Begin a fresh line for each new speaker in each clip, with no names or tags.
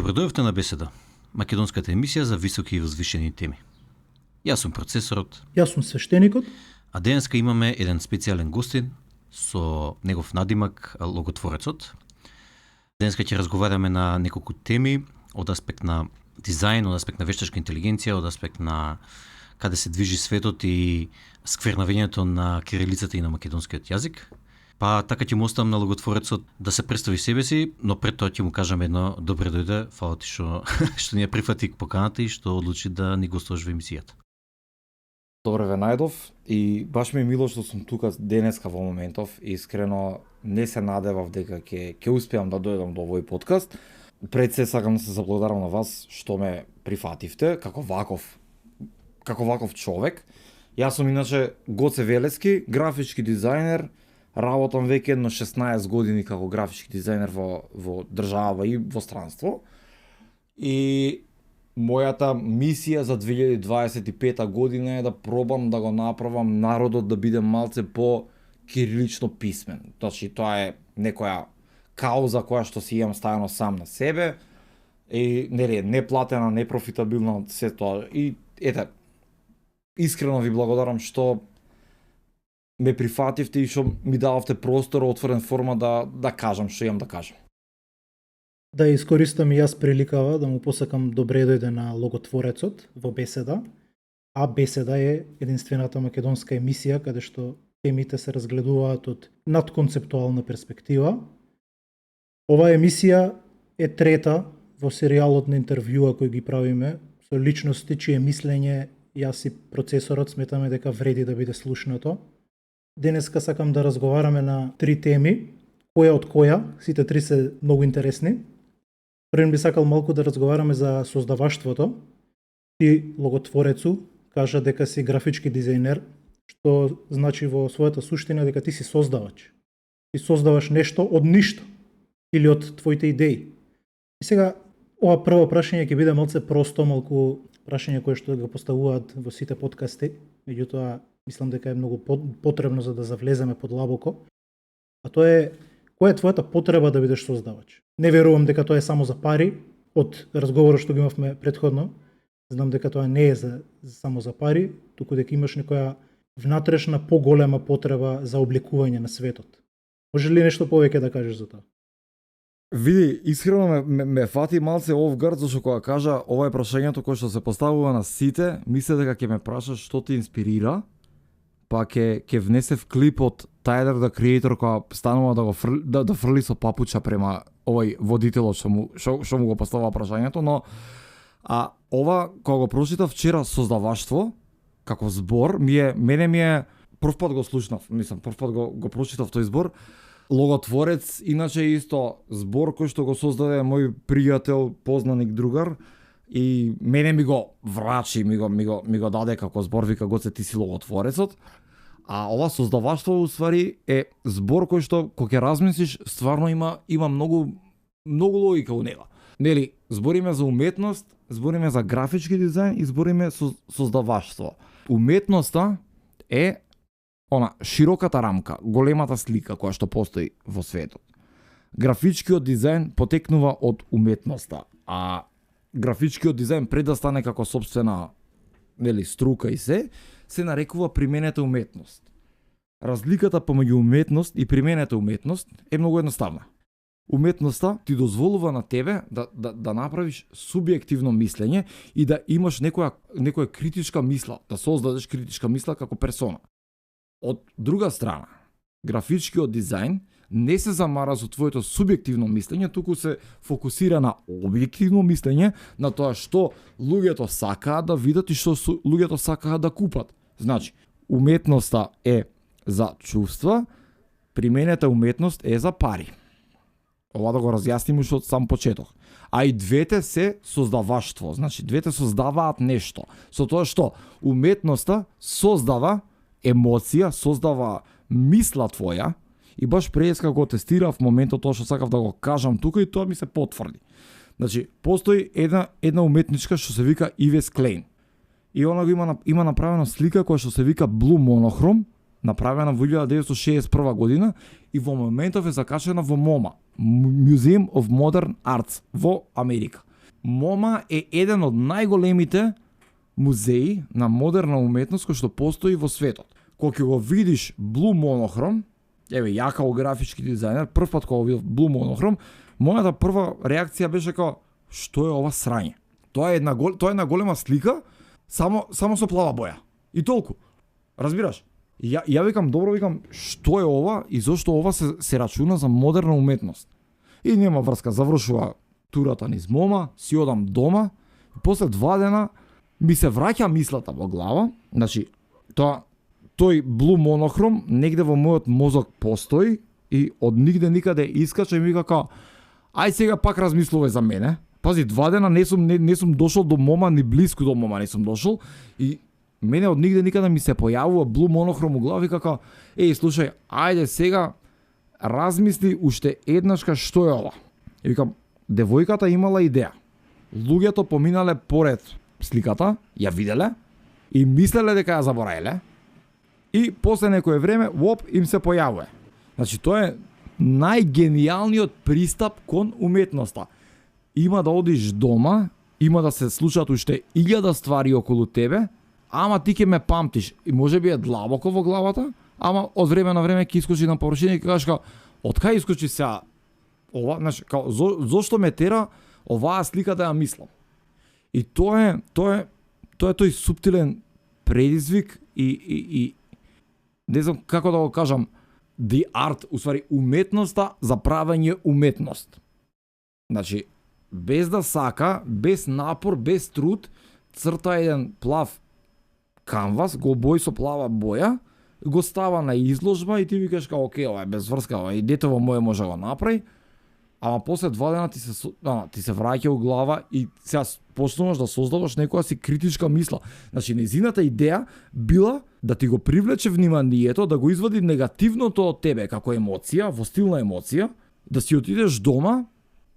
Добредојавте на Беседа, македонската емисија за високи и возвишени теми. Јас сум процесорот,
Јас сум свештеникот.
а денеска имаме еден специјален гостин со негов надимак логотворецот. Денеска ќе разговараме на неколку теми од аспект на дизајн, од аспект на вештачка интелигенција, од аспект на каде се движи светот и сквернавењето на кирилицата и на македонскиот јазик. Па така ќе му оставам на логотворецот да се представи себе си, но пред тоа ќе му кажам едно добре дојде, фала ти што ни ја прифати поканата и што одлучи да ни гостуваш во емисијата.
Добре ве најдов и баш ми е мило што сум тука денеска во моментов. Искрено не се надевав дека ќе успеам да дојдам до овој подкаст. Пред се сакам да се заблагодарам на вас што ме прифативте како ваков човек. Јас сум иначе Гоце Велески, графички дизајнер. Работам веќе едно 16 години како графички дизајнер во држава и во странство. И мојата мисија за 2025 година е да пробам да го направам народот да биде малце по кирилично писмен. Значи тоа е некоја кауза која што си имам ставено сам на себе и нели неплатена, непрофитабилна се тоа. И ете, искрено ви благодарам што ме прифативте и што ми дававте простор, отворен форма да кажам што имам да кажам.
Да искористам и јас приликава да му посакам добре дојде на логотворецот во Беседа. А Беседа е единствената македонска емисија каде што темите се разгледуваат од надконцептуална перспектива. Оваа емисија е трета во серијалот на интервјуа кои ги правиме со личности чие мислење јас и процесорот сметаме дека вреди да биде слушнато. Денеска сакам да разговараме на три теми, која од која, сите три се многу интересни. Првен би сакал малку да разговараме за создаваштвото. Ти, логотворецу, кажа дека си графички дизајнер, што значи во својата суштина дека ти си создавач. Ти создаваш нешто од ништо или од твоите идеи. И сега, ова прво прашање ќе биде малце просто, малку прашање кое што го поставуваат во сите подкасти, меѓутоа мислам дека е многу потребно за да завлеземе подлабоко. А тоа е, која е твојата потреба да бидеш создавач? Не верувам дека тоа е само за пари, од разговорот што ги имавме претходно. Знам дека тоа не е само за пари, туку дека имаш некоја внатрешна поголема потреба за обликување на светот. Може ли нешто повеќе да кажеш за тоа?
Види, искрено ме фати малце офгард, зашто кога кажа ова е прашањето кое што се поставува на сите, мисле дека ќе ме прашаш што те инспирира, па ќе внесев клип од Tyler the Creator кога станува да фрли со папуча према овој водителот што му го поставува прашањето, но ова кога го прочитав вчера создаваштво како збор, мене ми е прв пат го слушнав, прв пат го прочитав тој збор. Логотворец иначе е исто збор кој што го создаде мој пријател, познаник, другар и мене ми го врачи, ми го даде како збор, вика Гоце ти си логотворецот. А ова создаваштво уствари е збор кој што кога ќе размислиш стварно има многу логика у него. Нели, збориме за уметност, збориме за графички дизајн и збориме создаваштво. Уметноста е широката рамка, големата слика која што постои во светот. Графичкиот дизајн потекнува од уметноста, а графичкиот дизајн пред да стане како сопствена струка и се нарекува применета уметност. Разликата помеѓу уметност и применета уметност е многу едноставна. Уметноста ти дозволува на тебе да направиш субјективно мислење и да имаш некоја критичка мисла, да создадеш критичка мисла како персона. Од друга страна, графичкиот дизајн не се замара со твоето субјективно мислење, туку се фокусира на објективно мислење, на тоа што луѓето сакаат да видат и што луѓето сакаат да купат. Значи, уметноста е за чувства, применета уметност е за пари. Ова да го разјасним уште од сам почеток. А и двете се создаваштво, значи двете создаваат нешто. Со тоа што уметноста создава емоција, создава мисла твоја и баш преска го тестирав моментот тоа што сакав да го кажам тука и тоа ми се потврди. Значи, постои една уметничка што се вика Ивес Клейн. И она го има направена слика која што се вика Blue Monochrome, направена во 1961 година и во моментов е закачена во МОМА, Museum of Modern Arts во Америка. МоМА е еден од најголемите музеи на модерна уметност кој што постои во светот. Кога ќе го видиш Blue Monochrome, еве ја како графички дизајнер, прв пат кога видов Blue Monochrome, мојата прва реакција беше како што е ова срање? Тоа е една голема слика, само со плава боја. И толку. Разбираш? Ја викам, добро викам, што е ова и зошто ова се рачуна за модерна уметност? И нема врска, завршува турата низ МоМА, си одам дома, и после 2 дена ми се враќа мислата во глава, значи, тој Blue Monochrome негде во мојот мозок постои и од нигде никаде искача и ми вика ај сега пак размислувај за мене. Пази, 2 дена не сум дошол до МоМА, ни близко до МоМА не сум дошол и мене од нигде никаде ми се појавува Blue Monochrome у глава и како слушај, ајде сега размисли уште еднашка што е ова. И викам, девојката имала идеја. Луѓето поминале поред сликата, ја виделе и мислеле дека ја забораиле. И после некое време, им се појавува. Значи, тоа е најгениалниот пристап кон уметноста. Има да одиш дома, има да се случат уште 1000 ствари околу тебе, ама ти ќе ме памтиш. И може би е длабоко во главата, ама од време на време ќе искочи на површина и ќе кажеш од кај искочи сега ова, значи, зошто ме тера оваа слика да ја мислам. И тоа е тој суптилен предизвик и не знам како да го кажам, the art, уствари уметноста за правење уметност. Значи, без да сака, без напор, без труд, црта еден плав канвас, го бои со плава боја, го става на изложба и ти викаш окей, ова е без врска, ова и детево моје може да го направи, ама после 2 дена ти се враќа у глава и сега почнуваш да создаваш некоја си критичка мисла. Значи, незината идеја била да ти го привлече вниманието, да го извади негативното од тебе како емоција, во стил на емоција, да си отидеш дома,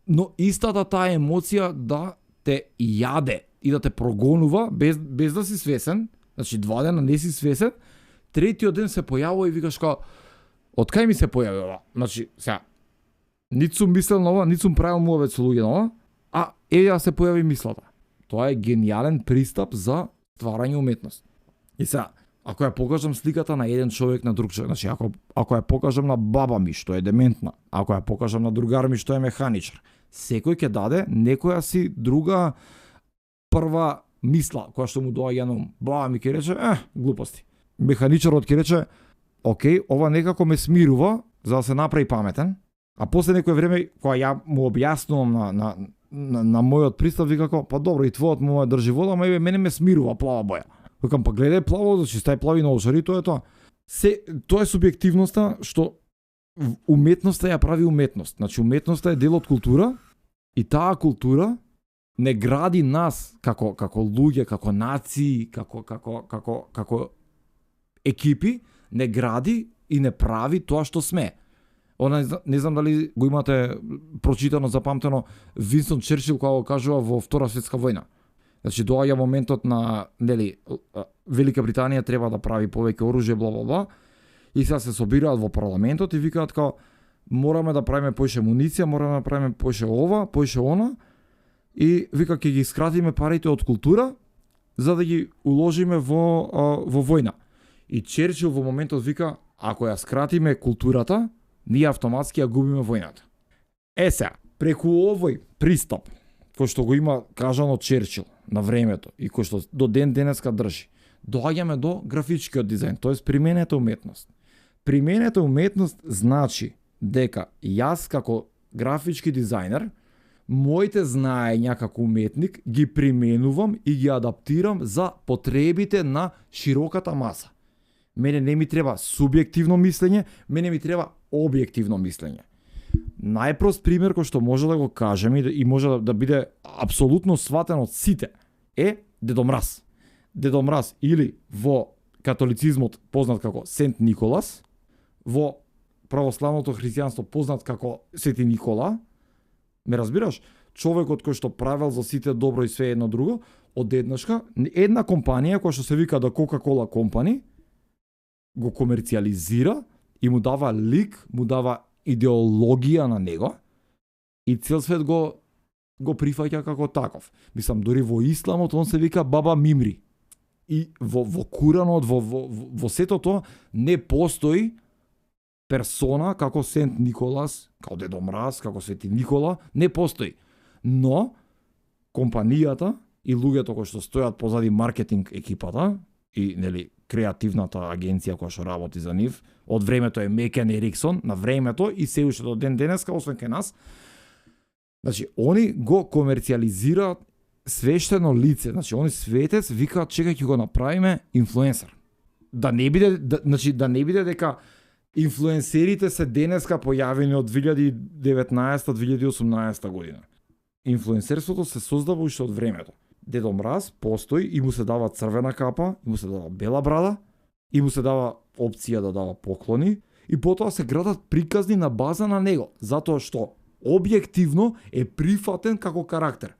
но истата таа емоција да те јаде и да те прогонува без да си свесен. Значи, 2 дена не си свесен, третиот ден се појавува и викаш од кај ми се појави ова? Значи, сега, нит сум мислел на ова, нит сум правил муавет со луѓе на ова, а ја се појави мислата. Тоа е гениален пристап за стварање уметност. И сега, ако ја покажам сликата на еден човек на друг човек, значи ако ја покажам на баба ми што е дементна, ако ја покажам на другар ми што е механичар, секој ќе даде некоја си друга прва мисла која што му доаѓа на ум. Баба ми ќе рече, глупости. Механичарот ќе рече, окей, ова некако ме смирува за да се направи паметен, а после некој време кога ја му објаснувам на мојот пристап, викако, па добро, и твојот му држи вода, ама мене ме смирува плава боја. Викам, па гледај плаво, значи стај плави наушари, тоа е тоа. Тоа е субјективноста што уметноста ја прави уметност. Значи уметноста е дел од култура и таа култура не гради нас како луѓе, како нации, како екипи, не гради и не прави тоа што сме. Не знам дали го имате прочитано, запамтено, Винстон Черчил кога го кажува во Втора светска војна. Значи доаѓа моментот на, Велика Британија треба да прави повеќе оружје, бла бла бла, и сега се собираат во парламентот и викаат мораме да правиме поише муниција, мораме да правиме поише ова, поише она, и вика ќе ги скратиме парите од култура за да ги уложиме во војна. И Черчил во моментот вика, ако ја скратиме културата, ние автоматски ја губиме војната. Сега, преку овој пристап, кој што го има кажано Черчил на времето и кој што до ден денеска држи, доаѓаме до графичкиот дизајн, тоест применета уметност. Применета уметност значи дека јас како графички дизајнер, моите знаења како уметник ги применувам и ги адаптирам за потребите на широката маса. Мене не ми треба субјективно мислење, мене ми треба објективно мислење. Најпрост пример кој што може да го кажем и може да биде апсолутно сватен од сите е Дедо Мраз. Дедо Мраз или во католицизмот познат како Сент Николас, во православното христијанство познат како Свети Никола. Ме разбираш? Човекот кој што правел за сите добро и све едно друго, одеднашка една компанија која што се вика да Coca-Cola Company го комерцијализира и му дава лик, му дава идеологија на него и цел свет го го прифаќа како таков. Мислам, дури во исламот он се вика Баба Мимри. И во Куранот, во сето тоа не постои персона како Сент Николас, како Дедо Мраз, како Свети Никола, не постои. Но компанијата и луѓето кои што стојат позади маркетинг екипата и нели креативната агенција која што работи за нив, од времето е Мекен Ериксон, на времето и се уште до ден денеска, освен кај нас. Значи, они го комерцијализираат свештено лице. Значи, они светец викаат чекај ќе го направиме инфлуенсер. Да не биде дека инфлуенсерите се денеска појавени од 2019-2018 година. Инфлуенсерството се создава уште од времето. Дедо Мраз постои и му се дава црвена капа, и му се дава бела брада, и му се дава опција да дава поклони, и потоа се градат приказни на база на него, затоа што објективно е прифатен како карактер.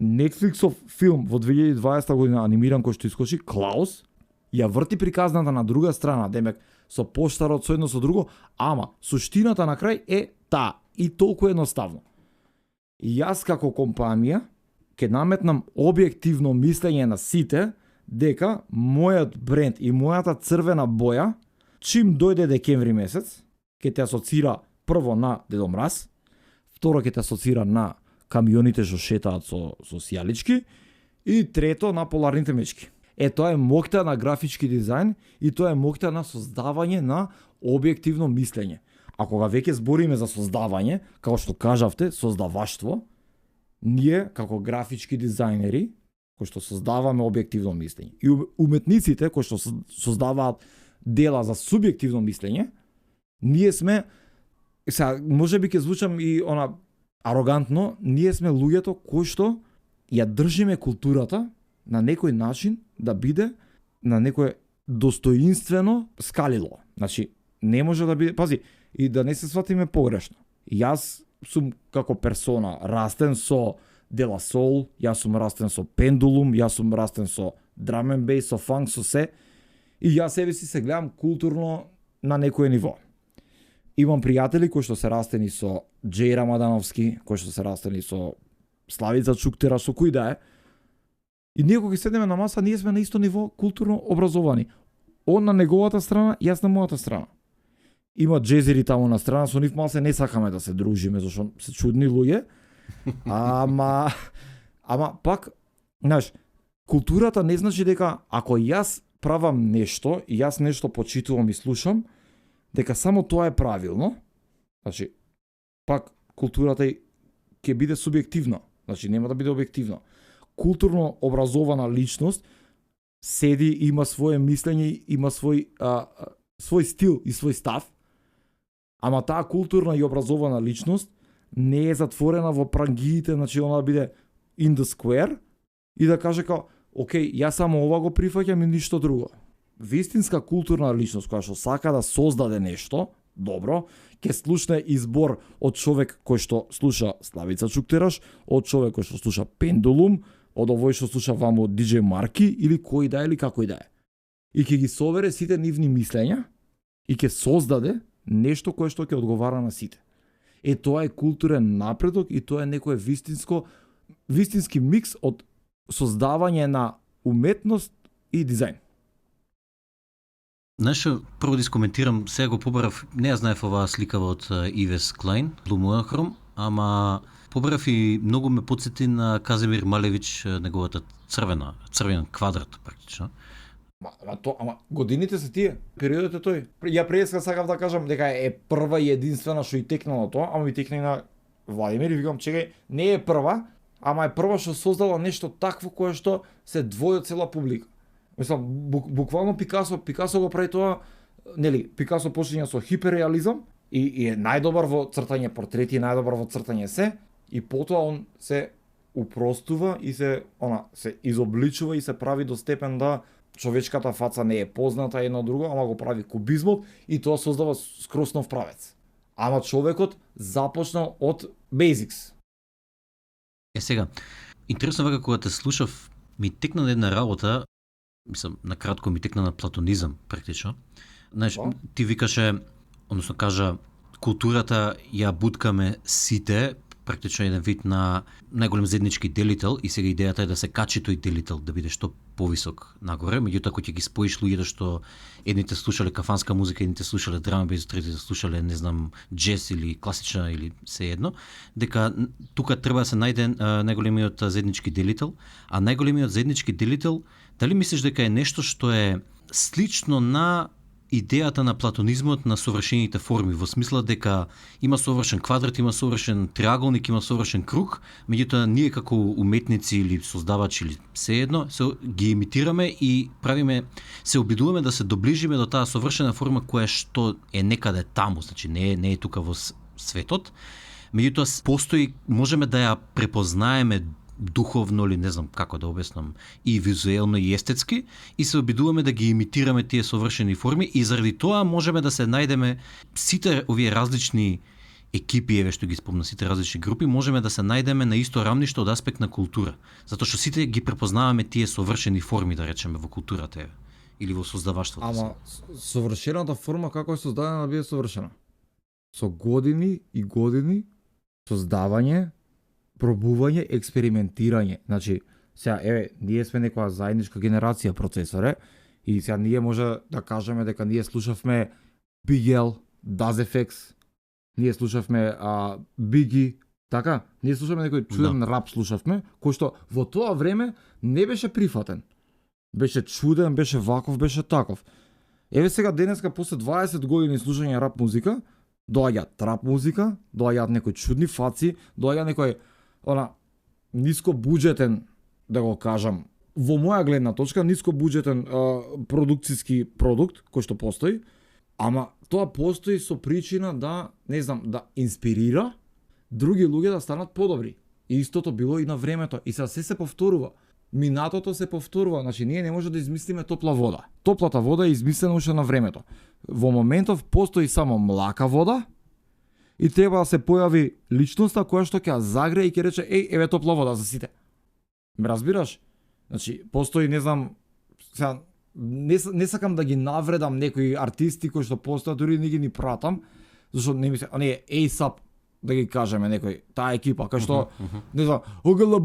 Netflixов филм во 2020 година анимиран кој што искочи, Клаус, ја врти приказната на друга страна, демек со поштарот, со едно со друго, ама суштината на крај е таа и толку едноставно. И јас како компанија ќе наметнам објективно мислење на сите дека мојот бренд и мојата црвена боја чим дојде декември месец ќе те асоцира прво на Дедо Мраз, второ ќе те асоцира на камионите што шетаат со сијалички и трето на поларните мечки. Тоа е моќта на графички дизајн и тоа е моќта на создавање на објективно мислење. А кога веќе збориме за создавање, како што кажавте, создаваштво, ние како графички дизајнери, кои што создаваме објективно мислење, и уметниците кои што создаваат дела за субјективно мислење, ние сме, сега можеби ќе звучам и арогантно, ние сме луѓето кои што ја држиме културата на некој начин да биде на некое достоинствено скалило. Значи, не може да биде, пази, и да не се сватиме погрешно. Јас сум како персона растен со Дела Сол, јас сум растен со Пендулум, јас сум растен со Drum and Bass, со фанк, со се, и јас себе си се гледам културно на некое ниво. Имам пријатели кои што се растени со Джеј Рамадановски, кои што се растени со Славица Чуктера, со кој да е. И ние кога седеме на маса, ние сме на исто ниво културно образовани. Он на неговата страна, јас на мојата страна. Има джезери таму на страна, со нив малце не сакаме да се дружиме, зашто се чудни луѓе. Ама пак, знаеш, културата не значи дека ако јас правам нешто и јас нешто почитувам и слушам, дека само тоа е правилно. Значи, пак културата ќе биде субјективна, значи нема да биде објективна. Културно образована личност седи, има свое мислење, има свој стил и свој став, ама таа културна и образована личност не е затворена во прангиите, значи она да биде in the square и да каже као, окей, јас само ова го прифаќам и ништо друго. Вистинска културна личност која што сака да создаде нешто добро, ќе слушне избор од човек кој што слуша Славица Чуктераш, од човек кој што слуша Пендулум, од овој што слуша ваму DJ Марки или кој да е или како и да е. И ќе ги собере сите нивни мислења и ќе создаде нешто кое што ќе одговара на сите. Тоа е културен напредок и тоа е некое вистински микс од создавање на уметност и дизајн.
Знаеш, прво да искоментирам, сега го побарав, не ја знаев оваа сликава од Ивес Клайн, Blue Monochrome, ама побарав и многу ме подсети на Казимир Малевич, неговата црвен квадрат практично.
Ама годините се тие, периодот е тој. Ја преска сакав да кажам дека е прва и единствена што и текнало тоа, ама ми текна на Владимир и викам чекај, не е прва, ама е прва што создала нешто такво кое што се двои од цела публика. Мислам, буквално Пикасо го прави тоа, нели, Пикасо почиња со хиперреализам и е најдобар во цртање портрети, најдобар во цртање се, и потоа он се упростува и се изобличува и се прави до степен да човечката фаца не е позната едно друго, ама го прави кубизмот и тоа создава скроз нов правец. Ама човекот започнал од basics.
Сега, интересно вака кога те слушав, ми текна на една работа, мислам, накратко ми текна на платонизам, практично. Знаеш, ти викаше, односно кажа, културата ја буткаме сите, практично еден вид на најголем заеднички делител и сега идејата е да се качи тој делител да биде што повисок нагоре, меѓутоа кога ќе ги споиш луѓето што едните слушале кафанска музика, едните слушале драма бейс, третите слушале не знам джез или класична или се едно, дека тука треба да се најде најголемиот заеднички делител, а најголемиот заеднички делител дали мислиш дека е нешто што е слично на идејата на платонизмот на совршените форми, во смисла дека има совршен квадрат, има совршен триаголник, има совршен круг, меѓутоа ние како уметници или создавачи или сеедно се ги имитираме и правиме, се обидуваме да се доближиме до таа совршена форма која што е некаде таму, значи не е тука во светот, меѓутоа постои, можеме да ја препознаеме духовно или не знам како да обяснам, и визуелно и естетски, и се обидуваме да ги имитираме тие совршени форми и заради тоа можеме да се најдеме сите овие различни екипи, еве што ги спомна, сите различни групи, можеме да се најдеме на исто рамниште од аспект на култура. Затоа што сите ги препознаваме тие совршени форми, да речеме, во културата или во создаваштвото.
Ама совршената форма како е создадена да биде совршена? Со години и години создавање, пробување, експериментирање. Значи, сега, еве, ние сме некоја заедничка генерација процесоре и сега ние може да кажеме дека ние слушавме Big L, Das FX, ние слушавме Biggie, така? Ние слушавме некој чуден рап слушавме, кој што во тоа време не беше прифатен. Беше чуден, беше ваков, беше таков. Еве сега денеска после 20 години слушање рап музика, доаѓа трап музика, доаѓаат некои чудни фаци, доаѓа некој ниско буџетен, да го кажам, во моја гледна точка, ниско буџетен продукциски продукт кој што постои, ама тоа постои со причина да, не знам, да инспирира други луѓе да станат подобри. И истото било и на времето, и сега се повторува. Минатото се повторува, значи ние не може да измислиме топла вода. Топлата вода е измислена уште на времето. Во моментов постои само млака вода и треба да се појави личноста која што ќе ја загре и ќе рече еве топла вода за сите. Ме разбираш? Значи постои, не знам, сега не сакам да ги навредам некои артисти кои што постојат, дури не ги ни пратам, зашто не мислам, A$AP да ги кажеме некој, таа екипа, кај што, не знам, хгл,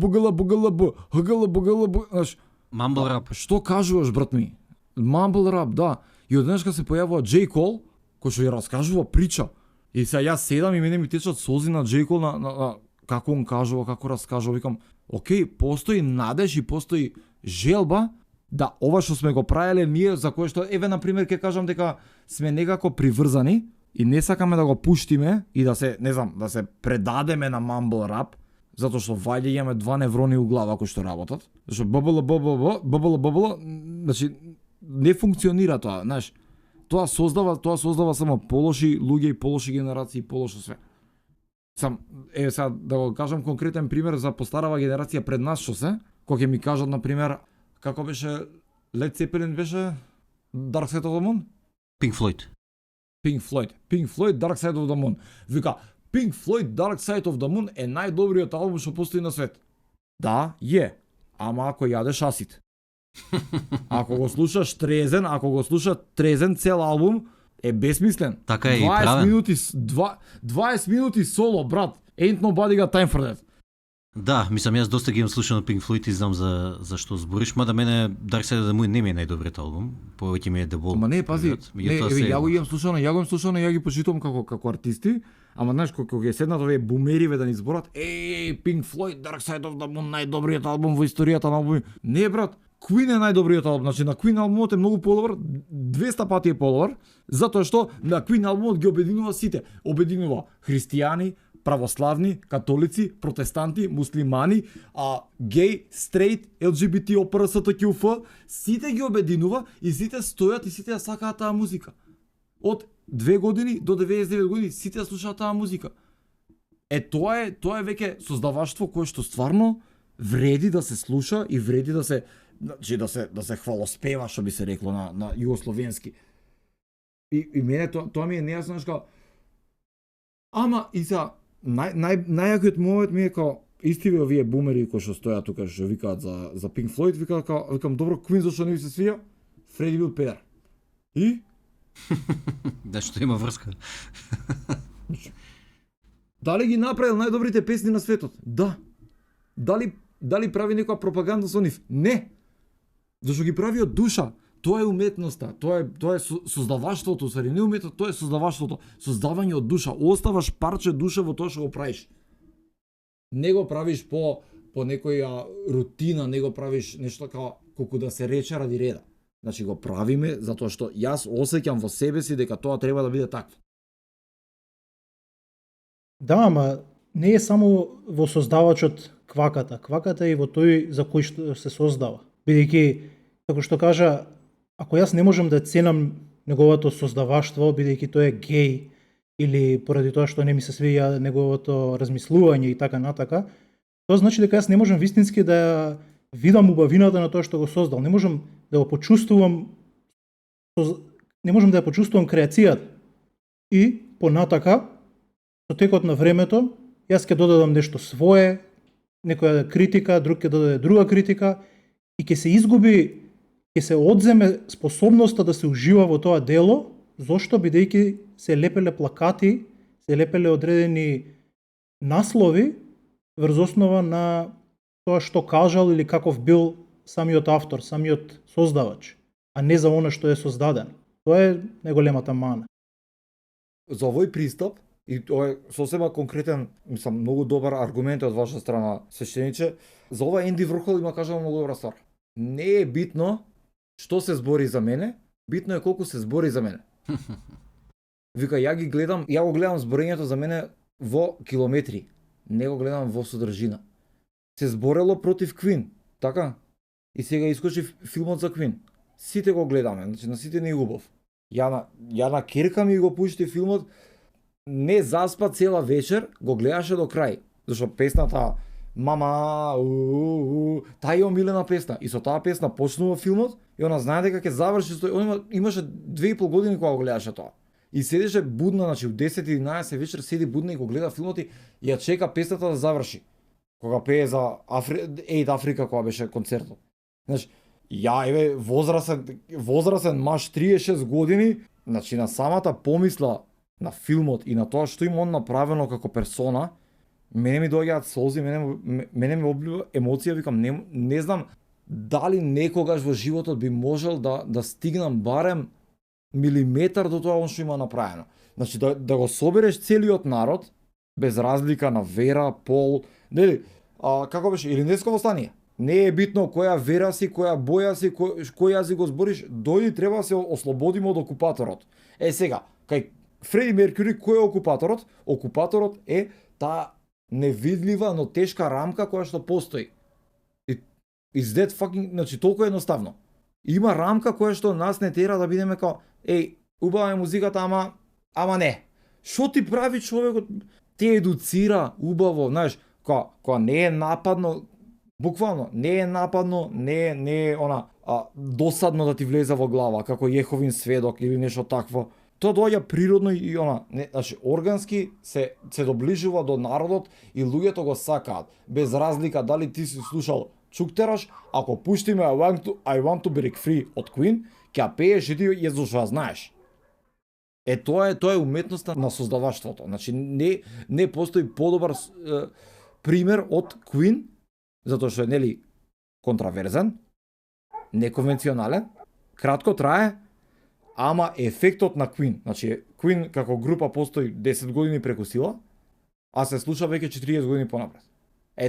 знаеш,
Mumble rap.
Што кажуваш, брат ми? Mumble rap, да. И однешка се појавува J. Cole, кој што ја раскажува прича. И сега јас седам и мене ми течат солзи на J. Cole на како он кажува, како раскажува, викам, окей, постои надеж и постои желба да ова што сме го правеле ние, за кое што, еве, например, ќе кажам дека сме некако приврзани и не сакаме да го пуштиме и да се, не знам, да се предадеме на mumble rap, затоа што вајде имаме два неврони у глава кои што работат. Зашто ббл, значи не функционира тоа, знаеш. Тоа создава само полоши луѓе и полоши генерации и полошо све. Сега да го кажам конкретен пример за постарава генерација пред нас што се, кога ќе ми кажат на пример како беше Led Zeppelin беше Dark Side of the Moon?
Pink Floyd.
Pink Floyd Dark Side of the Moon. Вика, Pink Floyd Dark Side of the Moon е најдобриот албум што постои на свет. Да, е. Ама ако јадеш асид. Ако го слушаш трезен, цел албум е безсмислен.
Така е и правен.
20 минути соло, брат. Ain't nobody got time for that.
Да, мислам, јас доста ги имам слушано Pink Floyd и знам за што збориш, мада мене Dark Side of the Moon не ми е најдобриот албум, повеќе ми е The Wall.
Ама не, пази, ја го имам слушано, ја ги почитувам како артисти, ама знаеш, кога ќе седнат овие бумериве да ни зборат, Pink Floyd Dark Side of the Moon најдобриот албум во историјата на албуми. Не, брат, Queen е најдобриот албум, значи на Queen албумот е многу подобар, 200 пати е подобар, затоа што на Queen албумот ги обединува сите, обединува христијани, православни, католици, протестанти, муслимани, геј, стрейт, ЛГБТ, ОПРСТКУФ, сите ги обединува и сите стојат и сите ја сакаат таа музика. Од 2 години до 99 години сите ја слушаат таа музика. Тоа е веќе создаваштво кое што стварно вреди да се слуша и вреди да се, значи да се хвалоспева, што би се рекло на југословенски. И мене тоа ми е нејасно, што ама и за најакиот момент ми е као истиве овие бумери кои што стојат тука што викаат за Pink Floyd, викам добро, Queen зашто не ви се свија? Фреди бил педер. И
да, што има врска.
Дали ги направил најдобрите песни на светот? Да. Дали прави некоја пропаганда со нив? Не. Зашто ги прави од душа. Тоа е уметноста, тоа е создаваштвото, свари не уметност, тоа е создаваштвото, создавање од душа. Оставаш парче душа во тоа што го правиш. Не го правиш по некоја рутина, не го правиш нешто како колку да се рече ради реда. Значи го правиме затоа што јас осеќам во себе си дека тоа треба да биде такво.
Да, ама не е само во создавачот кваката. Кваката е и во тој за кој што се создава. Бидејќи, како што кажа, ако јас не можам да ценам неговото создаваштво, бидејќи тој е геј, или поради тоа што не ми се свиѓа неговото размислување и така натака, тоа значи дека јас не можам вистински да ја видам убавината на тоа што го создал. Не можам да го почувствувам, не можам да ја почувствувам креацијата. И понатака, со текот на времето, јас ќе додадам нешто свое, некоја критика, друг ќе додаде друга критика и ќе се изгуби, ќе се одземе способноста да се ужива во тоа дело. Зошто? Бидејќи се лепеле плакати, се лепеле одредени наслови врз основа на тоа што кажал или каков бил самиот автор, самиот создавач, а не за она што е создаден. Тоа е најголемата мана.
За овој пристап, и тоа е сосема конкретен, мислам, многу добар аргумент од ваша страна, свештениче, за ова Енди Врхол има кажал многу добра ствар. Не е битно што се збори за мене, битно е колку се збори за мене. Вика, ја го гледам зборењето за мене во километри, не го гледам во содржина. Се зборело против Квин, така? И сега искочи филмот за Квин. Сите го гледаме, значи на сите не е убав. Ја на керка ми го пушти филмот, не заспа цела вечер, го гледаше до крај. Зашто песната Мама, таа е омилена песна. И со таа песна почнува филмот и она знае дека ќе заврши, имаше 2,5 години кога го гледаше тоа. И седеше будна, значи у 10-11 вечер седи будна и го гледа филмот и ја чека песната да заврши. Кога пее за Aid Africa, кога беше концертот. Значи, возрасен маж 36 години, значи на самата помисла на филмот и на тоа што има он направено како персона, мене ми доаѓаат солзи, мене ми облива емоција, викам, не знам дали некогаш во животот би можел да стигнам барем милиметар до тоа он што има направено. Значи да го собереш целиот народ, без разлика на вера, пол, нели, како беше, Илинденско восстание. Не е битно која вера си, која боја си, кој јазик го збориш, дојди треба да се ослободиме од окупаторот. Сега, кај Фреди Меркюри, кој е окупаторот? Окупаторот е таа невидлива, но тешка рамка која што постои. Is that fucking, значи толку едноставно. Има рамка која што нас не тера да бидеме као, убава е музиката, ама не. Што ти прави човекот? Те едуцира убаво, знаеш, кога не е нападно, буквално, не е нападно, не е досадно да ти влезе во глава, како Јеховин сведок или нешто такво. Тоа доаѓа природно и значи органски се доближува до народот и луѓето го сакаат, без разлика дали ти си слушал Чуктераш, ако пуштиме I want to break free од Queen, ќе пееш и ти ја зашто знаеш. Тоа е уметноста на создаваштвото. Значи не постои подобар пример од Queen, затоа што е нели контраверзен, неконвенционален, кратко трае, ама ефектот на Queen, значи Queen како група постои 10 години преку сила, а се слуша веќе 40 години понапред.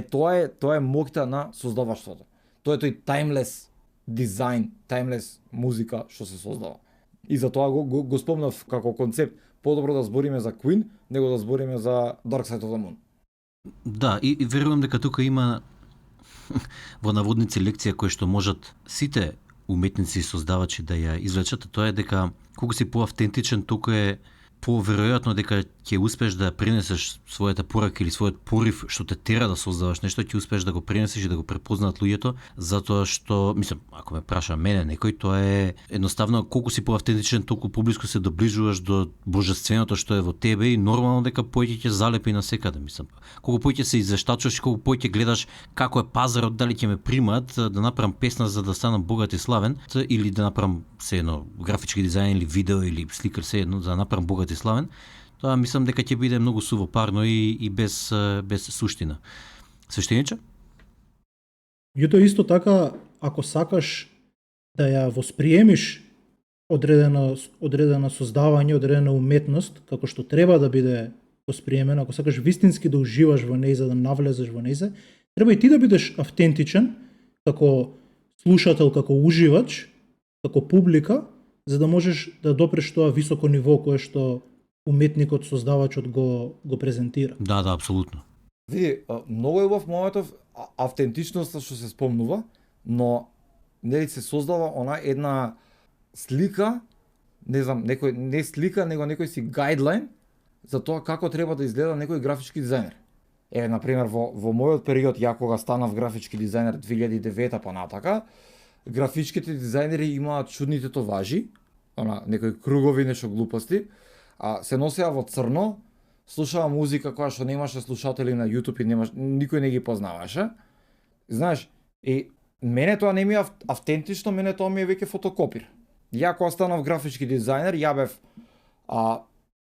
Тоа е моќта на создаваштвото. Тоа е тој timeless дизајн, timeless музика што се создава. И затоа го спомнав како концепт, подобро да збориме за Queen, него да збориме за Dark Side of the Moon.
Да, и верувам дека тука има во наводници лекција која што можат сите уметници и создавачи да ја извлечат, тоа е дека колку си поавтентичен, толку е поверојатно дека ќе успеш да пренесеш својата порака или својот порив што те тера да создаваш нешто, ќе успеш да го пренесеш и да го препознаат луѓето, затоа што, мислам, ако ме праша мене некој, тоа е едноставно колку си поавтентичен, толку поблиску се доближуваш до божественото што е во тебе и нормално дека повеќе ќе залепи насекаде, мислам. Колку повеќе се извештачуваш и колку повеќе гледаш како е пазарот, дали ќе ме примаат да направам песна за да станам богат и славен, или да направам се едно графички дизајн или видео или слика, се едно за да направам богат и славен, Тоа мислам дека ќе биде многу сувопарно и без суштина. Свештениче?
Меѓутоа исто така, ако сакаш да ја восприемиш одредена создавање, одредена уметност, како што треба да биде восприемена, ако сакаш вистински да уживаш во нејза, да навлезеш во нејза, треба и ти да бидеш автентичен, како слушател, како уживач, како публика, за да можеш да допреш тоа високо ниво кое што уметникот, создавачот го презентира.
Да, апсолутно.
Види, многу е убав моментов автентичноста што се спомнува, но нели се создава она една слика, не знам, не слика, него некој си гайдлайн за тоа како треба да изгледа некој графички дизајнер. На пример, во мојот период, ја кога станав графички дизајнер 2009 па натака, графичките дизајнери имаат чудни тетоважи, некои кругови, нешто глупости, се носеа во црно, слушаа музика која што немаше слушатели на YouTube и никој не ги познаваше. Знаеш, и мене тоа не ми е автентично, мене тоа ми е веќе фотокопир. Ја кога станав графички дизајнер, ја бев,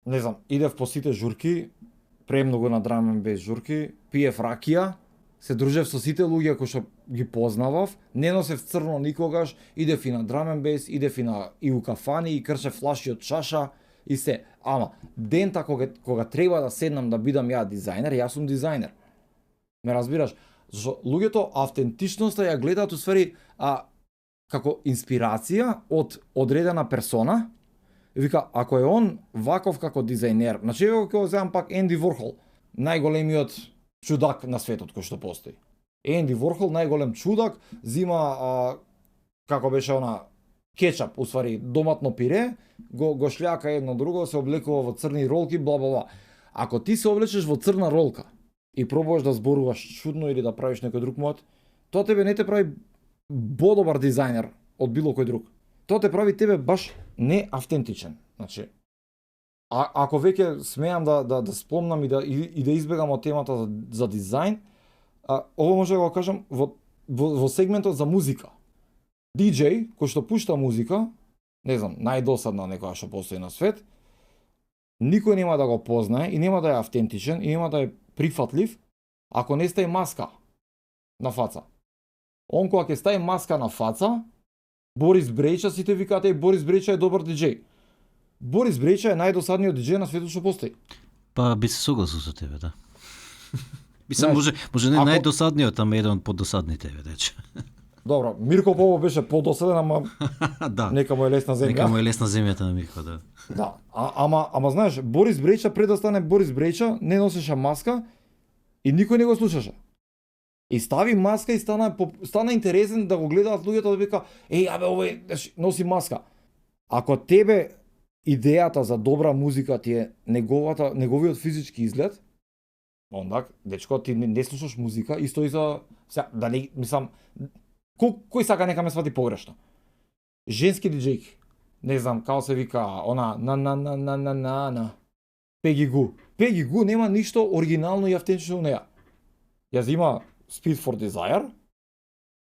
не знам, идев по сите журки, премногу на Drum and Bass журки, пиев ракија, се дружев со сите луѓе кои што ги познавав, не носев црно никогаш, идев и на Drum and Bass, идев и у кафани, и кршев флаши од чаша, и се. Ама, дента кога треба да седнам да бидам ја дизајнер, јас сум дизајнер. Ме разбираш? Зашто луѓето автентичноста ја гледаат усвари како инспирација од одредена персона, и вика, ако е он ваков како дизајнер, значи ако земам пак Енди Ворхол, најголемиот чудак на светот кој што постои. Енди Ворхол, најголем чудак, зима како беше она кетчап, усвари доматно пире, го шљака едно друго, се облекува во црни ролки, бла бла бла. Ако ти се облечеш во црна ролка и пробуваш да зборуваш чудно или да правиш некој друг мод, тоа тебе не те прави подобар дизајнер од било кој друг. Тоа те прави тебе баш неавтентичен. Значи, ако веќе смеам да спомнам и да избегам од темата за дизајн, ово може да го кажам во сегментот за музика. DJ кој што пушта музика, не знам, најдосадна некоја што постои на свет, никој нема да го познае и нема да е автентичен и нема да е прифатлив ако не стави маска на фаца. Он кога ќе стави маска на фаца, Борис Брејча, сите викаат Борис Брејча е добар диџеј. Борис Брејча е најдосадниот диџеј на светот што постои.
Па би се согласил со тебе, да. Мислам, може не најдосадниот, ама еден од подосадните вече.
Добро, Мирко Попов беше подосаден, ама
да.
Нека му е лесна земја.
Нека му е лесна земјата на Мирко, да.
Да, ама знаеш, Борис Брејча пред да стане Борис Брејча не носеше маска и никој не го слушаше. И стави маска и стана интересен да го гледаат луѓето да вика, овој носи маска. Ако тебе идејата за добра музика ти е неговиот физички изглед, онда, дечко, ти не слушаш музика, исто и за дали мислам кој сака нека ме свати погрешно. Женски диџејки. Не знам, како се вика, она на Пеги Гу. Пеги Гу нема ништо оригинално и автентично у неја. Ја зима Speed for Desire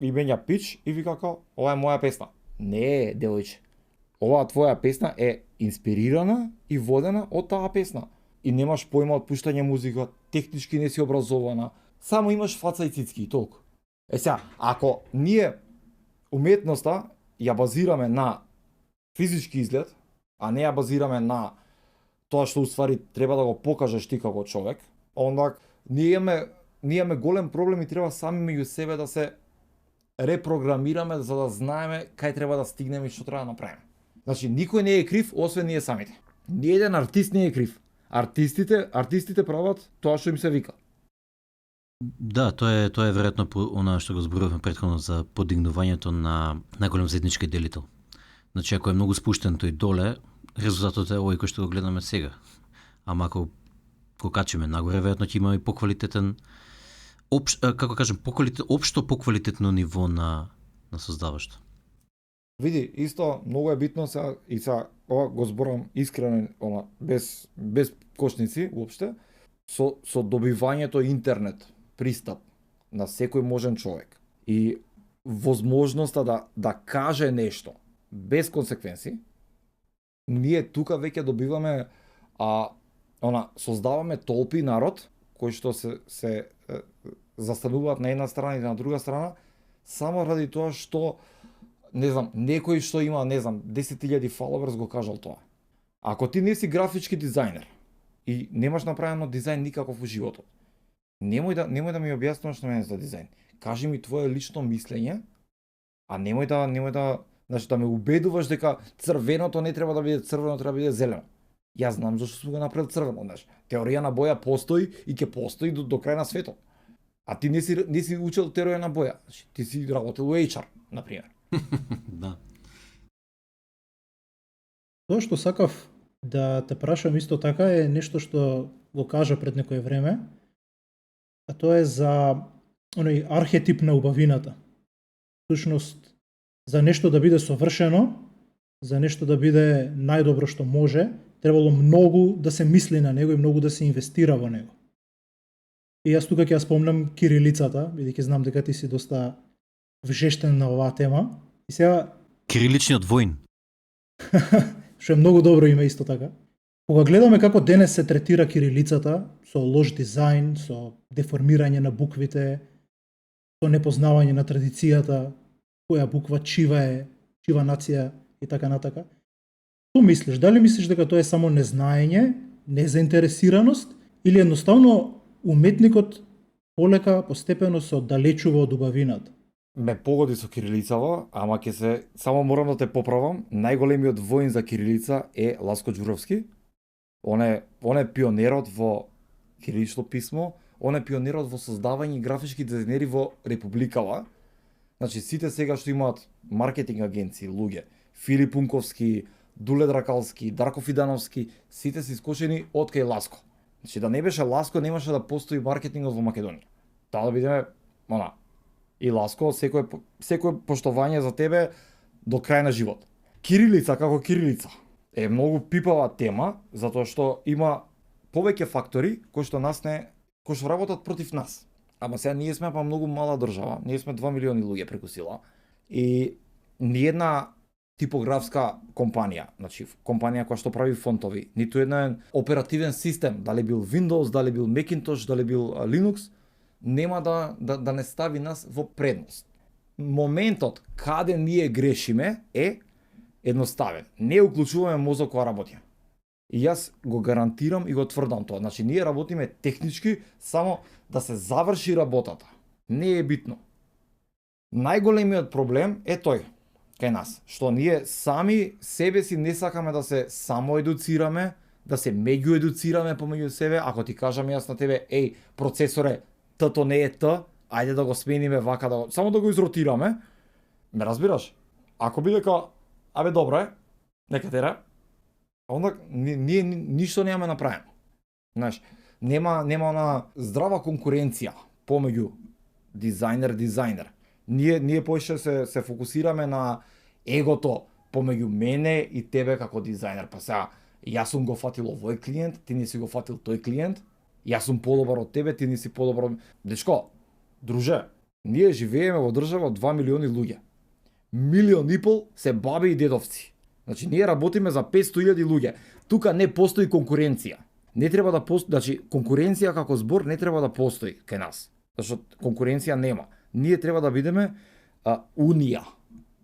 и менја пич и вика као, ова е моја песна. Не, девојче. Оваа твоја песна е инспирирана и водена од таа песна. И немаш појма од пуштање музика, технички не си образована, само имаш фаца и цицки и толку. Сега, ако ние уметноста ја базираме на физички изглед, а не ја базираме на тоа што уствари треба да го покажеш ти како човек, онда ние имаме голем проблем и треба сами меѓу себе да се репрограмираме за да знаеме кај треба да стигнеме и што треба да направиме. Значи, никој не е крив, освен ние самите. Ниеден артист не е крив. Артистите прават тоа што им се вика.
Да, тоа е веројатно она што го зборувавме претходно за подигнувањето на најголем заеднички делител. Значи, ако е многу спуштен тој доле, резултатот е овој кој што го гледаме сега. Ама ако го качиме нагоре, веројатно ќе има и поквалитетен општо поквалитетно ниво на создавашто.
Види, исто многу е битно ова го зборам искрено, без кошници уопште, со добивањето интернет пристап на секој можен човек и возможноста да каже нешто без консеквенси, ние тука веќе добиваме создаваме толпи народ кои што се застануваат на една страна и на друга страна само ради тоа што не знам, некој што има, не знам, 10.000 followers го кажал тоа. Ако ти не си графички дизајнер и немаш направено дизајн никаков во животот, немој да ми објаснуваш на мене за дизајн. Кажи ми твое лично мислење, а немој да значи да ме убедуваш дека црвеното не треба да биде црвено, треба да биде зелено. Јас знам зашто сум го направил црвено, знаеш. Теорија на боја постои и ќе постои до крај на светот. А ти не си учел теорија на боја. Значи, ти си работел во HR, на пример.
Да.
Тоа што сакав да те прашам исто така е нешто што го кажа пред некое време, а тоа е за оној архетип на убавината. Всушност, за нешто да биде совршено, за нешто да биде најдобро што може, требало многу да се мисли на него и многу да се инвестира во него. И јас тука ќе ја спомнам кирилицата, бидејќи знам дека ти си доста вжештен на оваа тема. И сега
Кириличниот воин.
што е многу добро име исто така. Кога гледаме како денес се третира кирилицата, со лош дизајн, со деформирање на буквите, со непознавање на традицијата, која буква чива е, чива нација и така натака. Што мислиш? Дали мислиш дека тоа е само незнаење, незаинтересираност или едноставно уметникот полека, постепено се оддалечува од убавината?
Ме погоди со кирилицава, ама ќе се само морам да те поправам. Најголемиот воин за кирилица е Ласко Ѓуровски. Он е пионерот во кирилично писмо, он е пионерот во создавање графички дизајнери во Републикава. Значи сите сега што имаат маркетинг агенции, луѓе, Филип Унковски, Дуле Дракалски, Дарко Фидановски, сите се искочени од кај Ласко. Значи да не беше Ласко, немаше да постои маркетингот во Македонија. Таа да бидеме, и Ласко, секој поштовање за тебе до крај на живот. Кирилица како кирилица е многу пипава тема, затоа што има повеќе фактори кои што работат против нас. Ама сега ние сме многу мала држава, ние сме 2 милиони луѓе преку сила и ниедна типографска компанија, значи компанија која што прави фонтови, ниту еден оперативен систем, дали бил Windows, дали бил Macintosh, дали бил Linux, нема да не стави нас во предност. Моментот каде ние грешиме е едноставен. Не уклучуваме мозок кога работи. И јас го гарантирам и го тврдам тоа. Значи ние работиме технички само да се заврши работата. Не е битно. Најголемиот проблем е тој кај нас, што ние сами себе си не сакаме да се самоедуцираме, да се меѓуедуцираме помеѓу себе. Ако ти кажам јас на тебе, процесоре, тото не е т, ајде да го смениме вака, само да го изротираме, ме разбираш? Ако биде абе добро е, нека тера, онда ние ништо немаме направено. Знаеш, нема она здрава конкуренција помеѓу дизајнер. Ние поише се фокусираме на егото помеѓу мене и тебе како дизајнер. Па сега, јас сум го фатил овој клиент, ти не си го фатил тој клиент, јас сум подобар од тебе, ти не си подобар од... Дечко, друже, ние живееме во држава од 2 милиони луѓе. 1,5 милион се баби и дедовци. Значи, ние работиме за 500.000 луѓе. Тука не постои конкуренција. Не треба да постои, значи, конкуренција како збор не треба да постои кај нас. Зашто конкуренција нема. Ние треба да бидеме унија.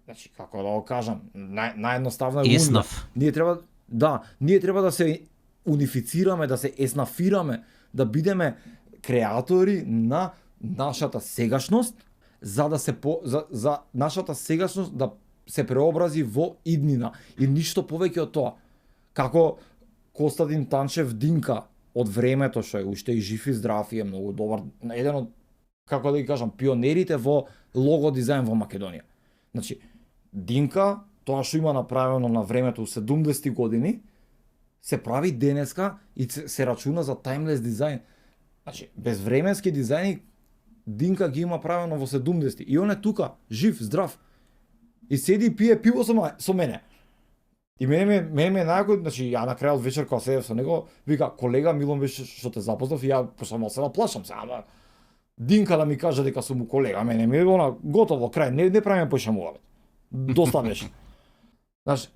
Значи, како да го кажам, наједноставна е унија. Ние треба да се унифицираме, да се еснафираме, да бидеме креатори на нашата сегашност, за нашата сегашност да се преобрази во иднина и ништо повеќе од тоа. Како Костадин Танчев Динка од времето што е уште и жив и здрав и е многу добар, еден од, како да ги кажам, пионерите во лого дизајн во Македонија. Значи, Динка, тоа што има направено на времето у 70 години, се прави денеска и се рачуна за таймлес дизајн. Значи, безвременски дизајни Динка ги има правено во 70 и он е тука, жив, здрав. И седи и пие пиво со мене. И мене ме најако, значи ја на крајот вечер кога седев со него, вика, колега Милон беше што те запознав и ја почнав се плашам се, ама Динка да ми каже дека сум му колега, мене ми готово, крај, не правиме поише муавет. Доста беше. Знаеш,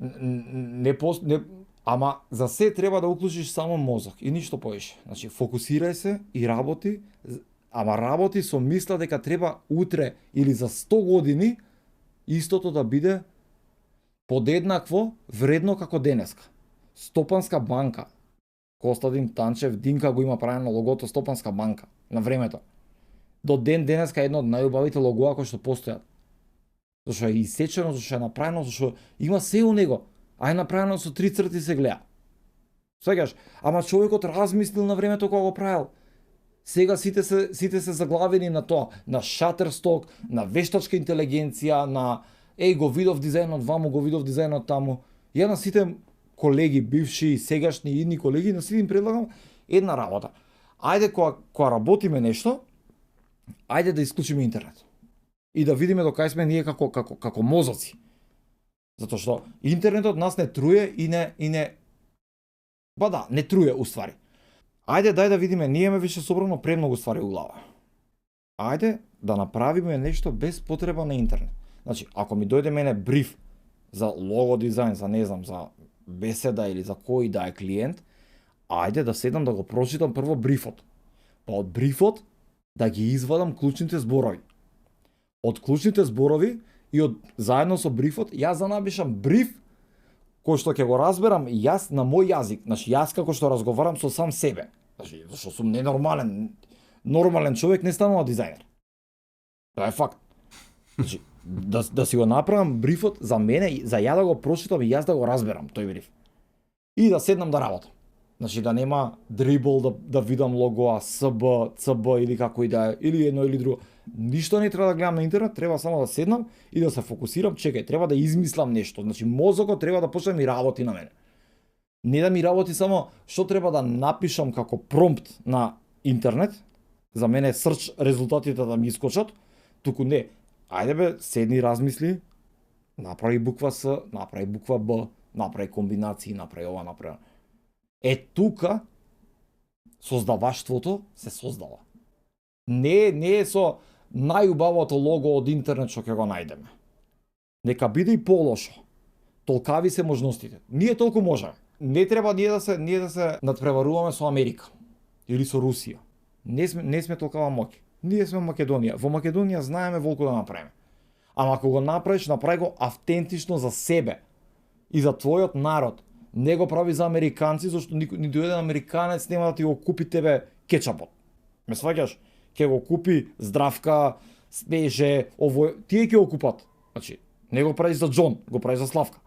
Ама за се треба да уклучиш само мозок и ништо повеќе. Значи фокусирај се и работи, ама работи со мисла дека треба утре или за 100 години истото да биде подеднакво вредно како денеска. Стопанска банка. Костадин Танчев Динка го има правено логото Стопанска банка на времето. До ден денеска е едно од најубавите логоа кои што постојат. Зашто е исечено, зашто е направено, зашто има се у него. А е направено со 3 црти се гледа. Свегаш, ама човекот размислил на времето кога го правил. Сега сите се заглавени на тоа, на Shutterstock, на вештачка интелигенција, на го видов дизајнот ваму, го видов дизајнот таму. Ја на сите колеги, бивши, сегашни и идни колеги, на сите им предлагам една работа. Ајде кога работиме нешто, ајде да исклучиме интернет. И да видиме до кај сме ние како мозоци. Затоа што интернетот нас не труе и не не труе уствари. Ајде дај да видиме, ние имаме више собрано премногу ствари у глава. Ајде да направиме нешто без потреба на интернет. Значи, ако ми дојде мене бриф за лого дизајн, за не знам, за беседа или за кој да е клиент, ајде да седам да го прочитам прво брифот. Па од брифот да ги извадам клучните зборови. Од клучните зборови и заедно со брифот, јас да напишам бриф кој што ќе го разберам јас на мој јазик, значи јас како што разговарам со сам себе. Значи, зашто сум нормален човек не станува дизајнер. Тоа е факт. Значи, да си го направам брифот за мене, за ја да го прочитам и јас да го разберам тој бриф. И да седнам да работам. Значи да нема дрибл да видам логоа СБ, ЦБ или како и да е, или едно или друго. Ништо не треба да гледам на интернет, треба само да седнам и да се фокусирам, чекај, треба да измислам нешто. Значи мозокот треба да почне да ми работи на мене. Не да ми работи само што треба да напишам како промпт на интернет, за мене срч резултатите да ми искочат, туку не. Ајде бе, седни размисли, направи буква С, направи буква Б, направи комбинации, направи ова, направи. Тука создаваштвото се создава. Не е со најубавото лого од интернет што ќе го најдеме. Нека биде и полошо. Толкави се можностите. Ние толку можеме. Не треба ние да се надпреваруваме со Америка или со Русија. Не сме толкова моќ. Ние сме Македонија. Во Македонија знаеме волку да направиме. Ама ако го направиш, направи го автентично за себе и за твојот народ. Не го прави за американци, зашто ниту еден американец нема да ти го купи тебе кетчапот. Ме сваќаш? Ќе го купи Здравка, Снеже, ово, тие ќе го купат. Значи, не го прави за Џон, го прави за Славка.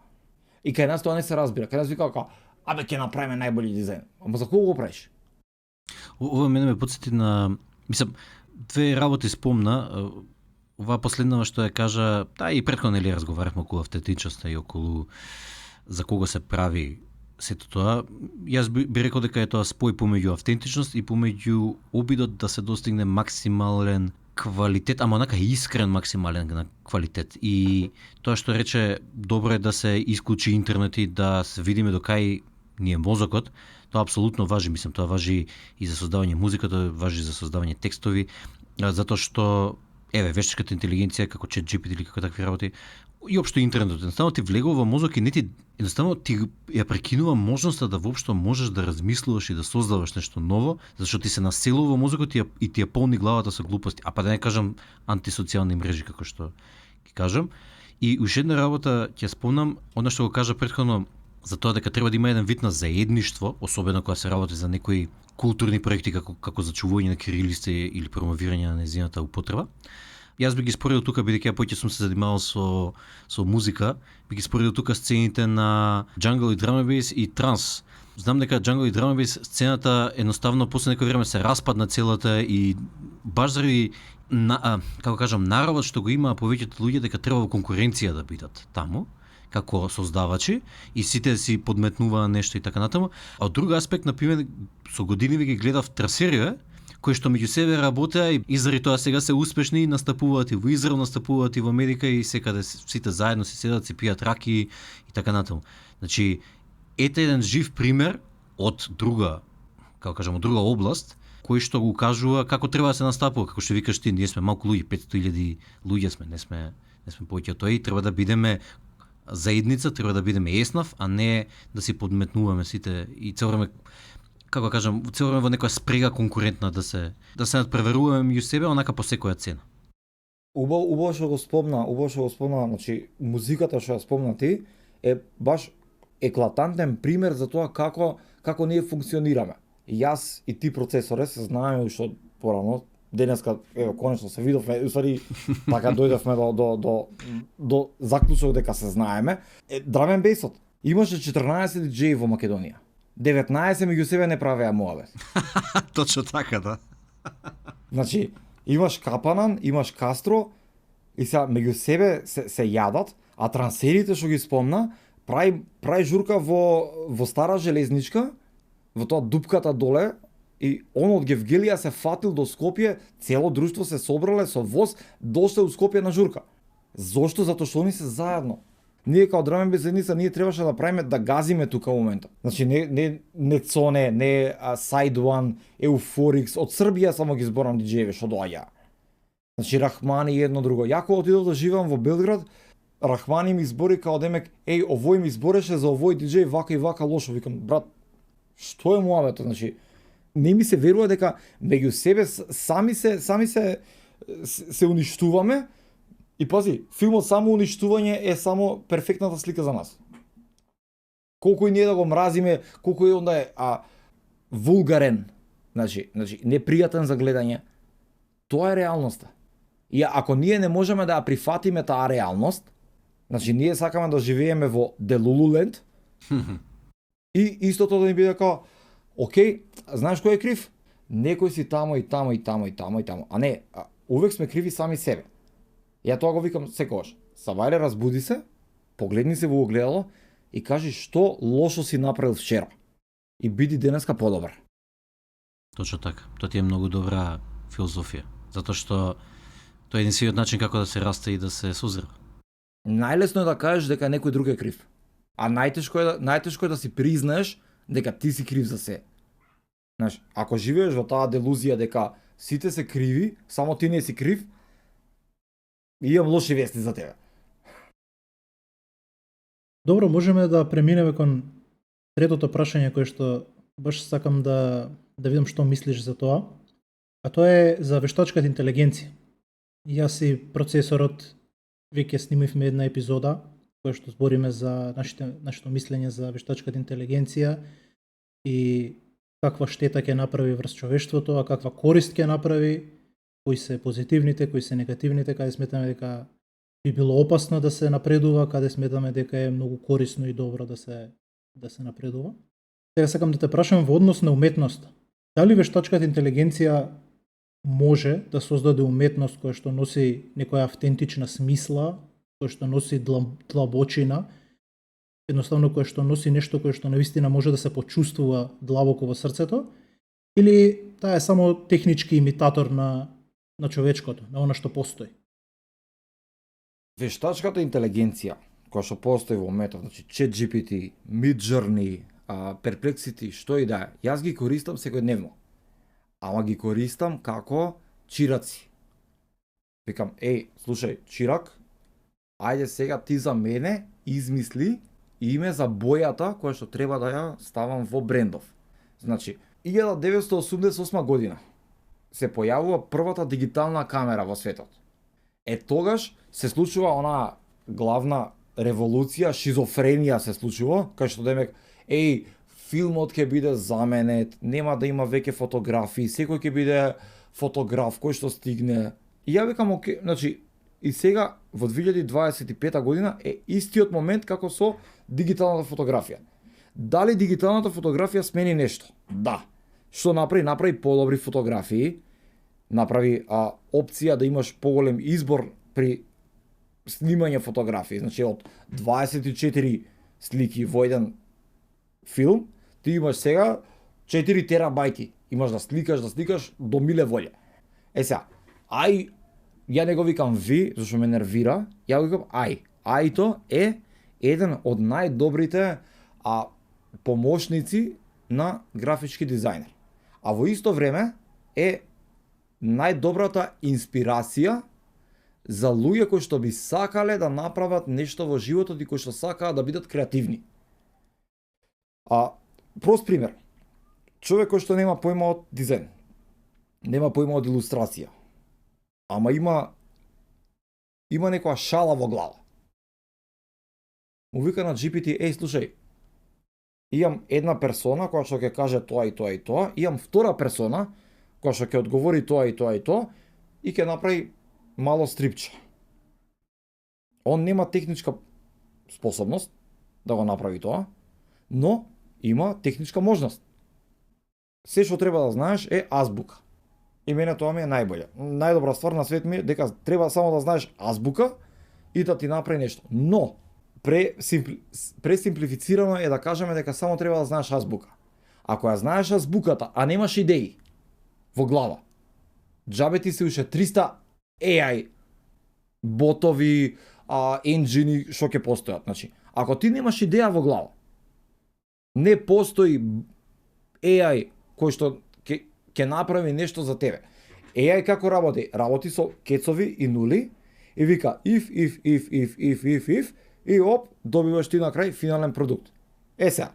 И кај нас тоа не се разбира. Кај нас вика како, ќе направиме најбољи дизајн. Ама за кого го правиш?
Ова мене ме потсети на, мислам, две работи спомна. Ова последнава што ја кажа, и претходно нели разговарахме околу автентичноста и околу за кого се прави сето тоа. Јас би рекол дека е тоа спој помеѓу автентичност и помеѓу обидот да се достигне максимален квалитет, ама онака искрен максимален на квалитет. И тоа што рече, добро е да се исклучи интернет и да се видиме до кај ни е мозокот. Тоа апсолутно важи, мислам, тоа важи и за создавање музика, тоа важи за создавање текстови, затоа што вештачката интелигенција како ChatGPT или како такви работи, и општо интернетот едноставно ти влегува во мозок и не ти едноставно ти ја прекинува можноста да воопшто можеш да размислуваш и да создаваш нешто ново, зашто ти се населува во мозокот и ти ја полни главата со глупости. А па да не кажам антисоцијални мрежи како што ќе кажам. И уште една работа ќе спомнам, она што го кажа претходно за тоа дека треба да има еден вид на заедништво, особено кога се работи за некои културни проекти како зачувување на кирилица или промовирање на нејзината употреба. Јас би ги споредил тука, бидејќи ја повеќе сум се занимавал со музика, би ги споредил тука сцените на Jungle и Drum and Bass и Транс. Знам дека Jungle и Drum and Bass сцената едноставно после некој време се распадна целата и баш заради како кажам наровот што го има повеќето луѓе дека треба во конкуренција да бидат таму како создавачи и сите си подметнуваа нешто и така натаму. А од друг аспект, например, со години ги гледав трасериве кои што меѓу себе работеа и заради тоа сега се успешни и настапуваат и во Израел, настапуваат и во Америка и секаде сите заедно си седат, си пијат раки и така натаму. Значи, ете еден жив пример од друга, како кажам, од друга област, кој што го кажува како треба да се настапува, како што викаш ти, ние сме малку луѓе, 500.000 луѓе сме, не сме повеќе од тоа и треба да бидеме заедница, треба да бидеме еснав, а не да си подметнуваме сите и цело време, како кажам, цело време во некоја спрега конкурентна да се надпреверуваме меѓу себе, онака по секоја цена.
Убаво што го спомна, значи музиката што ја спомна ти е баш еклатантен пример за тоа како ние функционираме. Јас и ти процесоре се знаеме уште порано. Денеска ево конечно се видовме, усвари така дојдовме до заклучок дека се знаеме. Drum and Bass-от имаше 14 диџеи во Македонија. 19 меѓу себе не правеа муабет.
Точно така, да.
Значи, имаш Капанан, имаш Кастро и сега меѓу себе се јадат, а трансерите што ги спомна, прави журка во стара железничка, во тоа дупката доле, и он од Гевгелија се фатил до Скопје, цело друштво се собрале со воз, дошле у Скопје на журка. Зошто? Затоа што они се заедно. Ние као Drum and Bass заедница, ние требаше да правиме да газиме тука момента. Значи не Цоне, не Side One, Euphorix, од Србија само ги зборам диџееве што доаѓаа. Значи Рахмани и едно друго. Ја кога отидов да живеам во Белград, Рахмани ми збори као демек, овој ми збореше за овој диџеј вака и вака лошо. Викам, брат, што е муабето? Значи, не ми се верува дека меѓу себе сами се уништуваме. И пази, филмот Само уништување е само перфектната слика за нас. Колку и ние да го мразиме, колку и онда е вулгарен, значи непријатен за гледање, тоа е реалноста. И ако ние не можеме да ја прифатиме таа реалност, значи ние сакаме да живееме во Делулуленд, и истото да ни биде као, окей, знаеш кој е крив? Некој си тамо и тамо и тамо и тамо и тамо. А не, увек сме криви сами себе. Ја тоа го викам секогаш. Савајле, разбуди се, погледни се во огледало и кажи што лошо си направил вчера. И биди денеска подобар.
Точно така. Тоа ти е многу добра филозофија. Затоа што тоа е единствениот начин како да се расте и да се созрeva.
Најлесно е да кажеш дека некој друг е крив. А најтешко е да си признаеш дека ти си крив за се. Знаеш, ако живееш во таа делузија дека сите се криви, само ти не си крив, имам лоши вести за тебе.
Добро, можеме да преминеме кон третото прашање кое што баш сакам да видам што мислиш за тоа. А тоа е за вештачката интелигенција. Јас и процесорот веќе снимивме една епизода која што збориме за нашето мислење за вештачката интелигенција и каква штета ќе направи врз човештвото, а каква корист ќе направи, кои се позитивните, кои се негативните, каде сметаме дека би било опасно да се напредува, каде сметаме дека е многу корисно и добро да се напредува. Сега сакам да те прашам во однос на уметноста. Дали вештачката интелигенција може да создаде уметност која што носи некоја автентична смисла, која што носи длабочина, едноставно која што носи нешто кое што навистина може да се почувствува длабоко во срцето, или таа е само технички имитатор на човечкото, на она што постои?
Вештачката интелигенција, која што постои во моментот, значи ChatGPT, Midjourney, Perplexity, што и да е, јас ги користам секојдневно. Ама ги користам како чираци. Викам, слушај, чирак, ајде сега ти за мене измисли име за бојата која што треба да ја ставам во брендов. Значи, 1988 година се појавува првата дигитална камера во светот. Тогаш се случува она главна револуција, шизофренија се случува, кај што демек, филмот ќе биде заменет, нема да има веќе фотографии, секој ќе биде фотограф кој што стигне. И ја викам, окей, значи, и сега во 2025 година е истиот момент како со дигиталната фотографија. Дали дигиталната фотографија смени нешто? Да. Што направи? Направи подобри фотографии, направи опција да имаш поголем избор при снимање фотографии. Значи од 24 слики во еден филм, ти имаш сега 4 терабајти. Имаш да сликаш до миле волја. Сега, ја не го викам ви, зашто ме нервира, ја го викам ај. Ајто е еден од најдобрите помошници на графички дизајнер. А во исто време е најдобрата инспирација за луѓе кои што би сакале да направат нешто во животот и кои што сакаат да бидат креативни. Прост пример. Човек кој што нема појма од дизајн, нема појма од илустрација, ама има некоја шала во глава. Му вика на GPT, слушај, имам една персона која што ќе каже тоа и тоа и тоа, имам втора персона која што ќе одговори тоа и тоа и тоа и ќе направи мало стрипче. Он нема техничка способност да го направи тоа, но има техничка можност. Се што треба да знаеш е азбука. И мене тоа ми е најболе. Најдобра ствар на свет ми е дека треба само да знаеш азбука и да ти направи нешто. Но пресимплифицирано е да кажеме дека само треба да знаеш азбука. Ако ја знаеш азбуката, а немаш идеи во глава, џабе ти се уште 300 AI ботови, енджини што ќе постојат. Значи, ако ти немаш идеја во глава, не постои AI кој што ќе направи нешто за тебе. AI како работи? Работи со кецови и нули и вика if и оп, добиваш ти на крај финален продукт. Сега,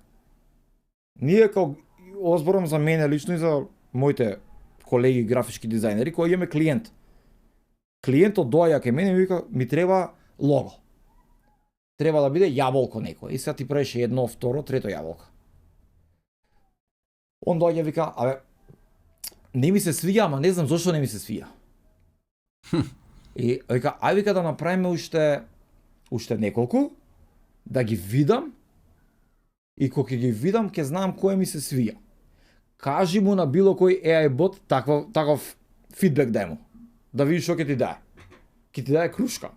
ние као озборам за мене лично и за моите колеги графички дизајнери кои имаме клиент. Клиентот доаѓа кај мене и вика ми треба лого. Треба да биде јаболко некој. И сега ти правиш едно, второ, трето јаболко. Он доаѓа и вика, не ми се свија, ама не знам зошто не ми се свија. И вика, вика да направиме уште неколку, да ги видам, и кога ги видам, ќе знам кој ми се свија. Кажи му на било кој AI бот таков фидбек дај му. Да видиш што ќе ти даде. Ќе ти даде крушка.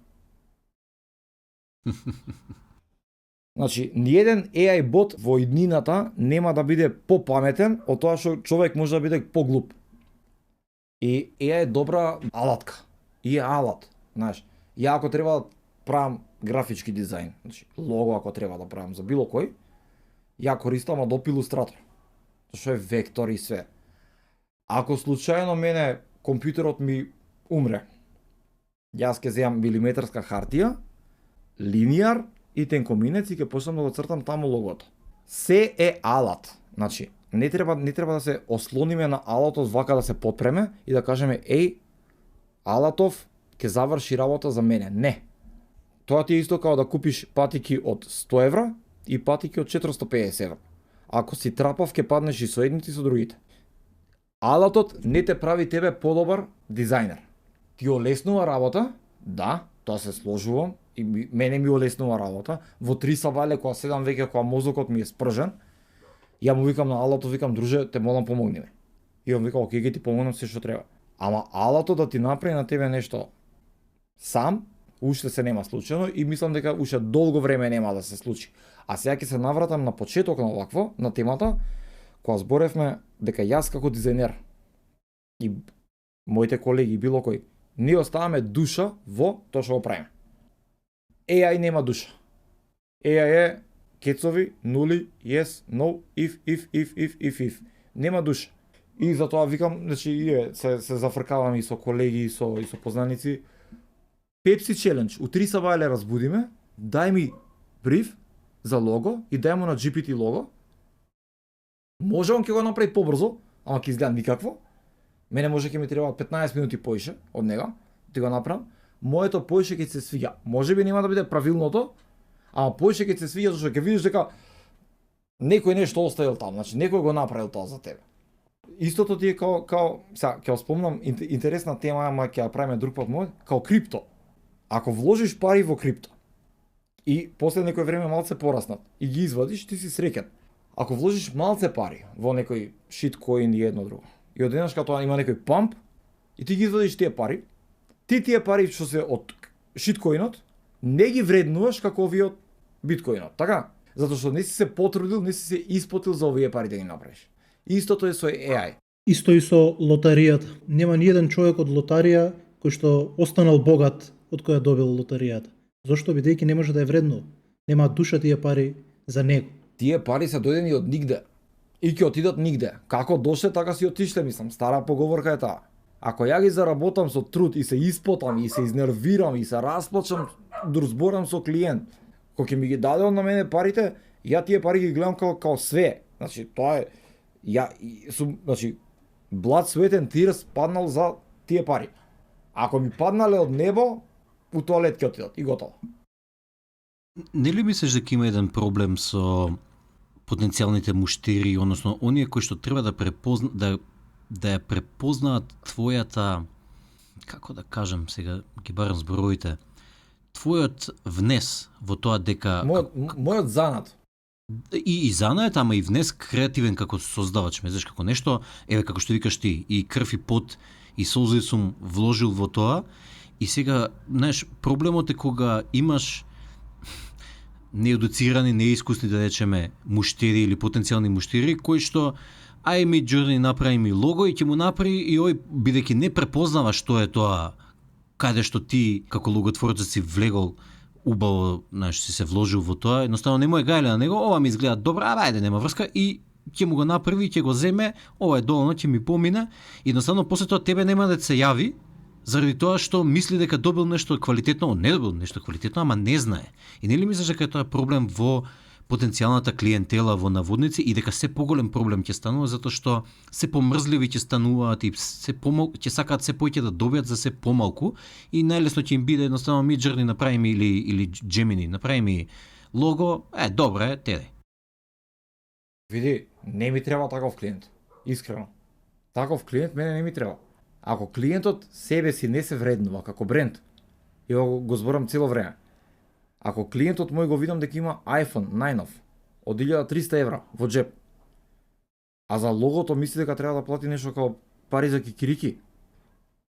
Значи, ниеден AI бот во иднината нема да биде попаметен од тоа што човек може да биде поглуп. И AI е добра алатка. И е алат, знаеш. Ја ако треба да правам графички дизајн, значи лого ако треба да правам за било кој, ја користам Adobe Illustrator. Што е вектор и све. Ако случајно мене компјутерот ми умре, јас ќе земам милиметарска хартија, линијар и тенкоминец и ќе почнам да го цртам таму логото. Се е алат. Значи, не треба да се ослониме на алатот вака да се подпреме и да кажеме алатов ќе заврши работа за мене. Не. Тоа ти е исто као да купиш патики од 100 евра и патики од 450 евра. Ако си трапав, ќе паднеш и со едните и со другите. Алатот не те прави тебе подобар дизајнер. Ти олеснува работа, да, тоа се сложувам, и мене ми олеснува работа. Во 3 сабајле кога седам веќе кога мозокот ми е спржен, ја му викам на алатот, викам, друже, те молам помогни ми. И он вика, окей, ќе ти помогнам се што треба. Ама алатот да ти направи на тебе нешто сам, уште се нема случено и мислам дека уште долго време нема да се случи. А сега ќе се навратам на почеток на овакво, на темата, кога зборевме дека јас како дизајнер и моите колеги, било кој, ние оставаме душа во тоа што го правиме. AI нема душа. AI е кецови, нули, yes, no, if. Нема душа. И затоа викам, значи, се зафркавам и со колеги, и со познаници. Pepsi Challenge, у 3 сабајле разбудиме, дај ми бриф за лого и дај му на GPT лого. Може он ќе го направи побрзо, ама ќе изгледа никакво. Мене може ќе ми треба 15 минути поише од него, да го направам. Моето поише ќе се свиѓа. Може би нема да биде правилното, ама поише ќе се свиѓа зашто ќе видиш дека некој нешто оставил таму, значи некој го направил тоа за тебе. Истото ти е као сега ќе спомнам интересна тема, ама ќе ја правиме друг пат као крипто. Ако вложиш пари во крипто и после некој време малце пораснат и ги извадиш, ти си среќен. Ако вложиш малце пари во некој шиткоин и едно друго и одеднаш кога тоа има некој памп и ти ги извадиш тие пари, тие пари што се од шиткоинот не ги вреднуваш како овие од биткоинот, така? Затоа што не си се потрудил, не си се испотил за овие пари да ги направиш. Истото е со AI.
Исто и со лотаријата. Нема ни еден човек од лотарија кој што останал богат од која добил лотаријата. Зошто? Бидејќи не може да ја вреднува. Нема душа тие пари за него.
Тие пари се дојдени од нигде и ќе отидат нигде. Како дошле, така си отишле, мислам. Стара поговорка е таа. Ако ја ги заработам со труд и се испотам и се изнервирам и се расплачам, разборам со клиент, кој ќе ми ги даде он на мене парите, ја тие пари ги гледам као све. Значи тоа е значи blood, sweat and tears паднал за тие пари. Ако ми паднале од небо, у тоалет ќе отидат и готово.
Не ли мислиш дека има еден проблем со потенцијалните муштери, односно оние кои што треба да ја препознаат твојата, како да кажам сега, ги барам зборовите, твојот внес во тоа дека
мојот занат
и занает, ама и внес креативен како создавач, знаеш, како нешто, еве како што викаш ти, и крв и пот и солзи сум вложил во тоа, и сега, знаеш, проблемот е кога имаш неедуцирани, неискусни, да речеме, муштери или потенцијални муштери, кои што ај ми Джорни направи ми лого и ќе му направи и ој, бидејќи не препознава што е тоа, каде што ти како логотворец си влегол убаво, знаеш, си се вложил во тоа, едноставно не му е гајле на него, ова ми изгледа добро, ајде нема врска, и ќе му го направи, ќе го земе, ова е доволно, ќе ми помине, и едноставно после тоа тебе нема да се јави, заради тоа што мисли дека добил нешто квалитетно, не добил нешто квалитетно, ама не знае. И нели мислиш дека тоа е проблем во потенцијалната клиентела во наводници и дека се поголем проблем ќе станува затоа што се помрзливи ќе стануваат и ќе сакаат се повеќе да добијат за се помалку и најлесно ќе им биде едноставно Midjourney направи ми или Gemini направи ми лого, добре, теде.
Види, не ми треба таков клиент. Искрено. Таков клиент мене не ми треба. Ако клиентот себе си не се вреднува како бренд, и го зборам цело време, ако клиентот мој го видам дека има iPhone најнов од 1300 евра во джеп, а за логото мисли дека треба да плати нешто како пари за кикирики,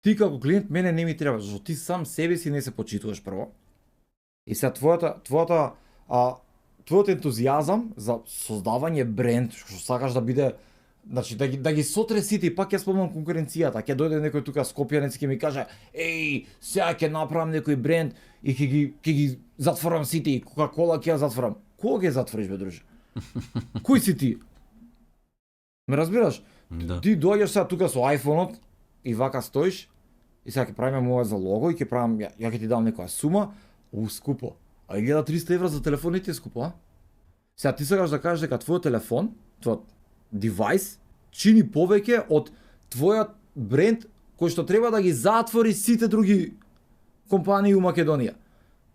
ти како клиент мене не ми треба, зашто ти сам себе си не се почитуваш прво. И сега твојот ентузијазам за создавање бренд, што сакаш да биде, значи да ги сотре сите, и пак ќе спомнам конкуренцијата, ќе дојде некој тука скопјанец и ќе ми каже: "Еј, сега ќе направам некој бренд и ќе ги затворам сите и Кока-кола ќе ја затворам." Кога ќе затвориш, бе друже? Кој си ти? Ме разбираш?
Да.
Ти доаѓаш сега тука со iPhone-от и вака стоиш и сега ќе правиме ова за лого и ќе правам, ја ќе ти дам некоја сума, скупо. А 1300 евра за телефон не ти е скупо, а? Сега ти сакаш да кажеш дека твојот телефон, твојот девајс, чини повеќе од твојот бренд кој што треба да ги затвори сите други компании у Македонија.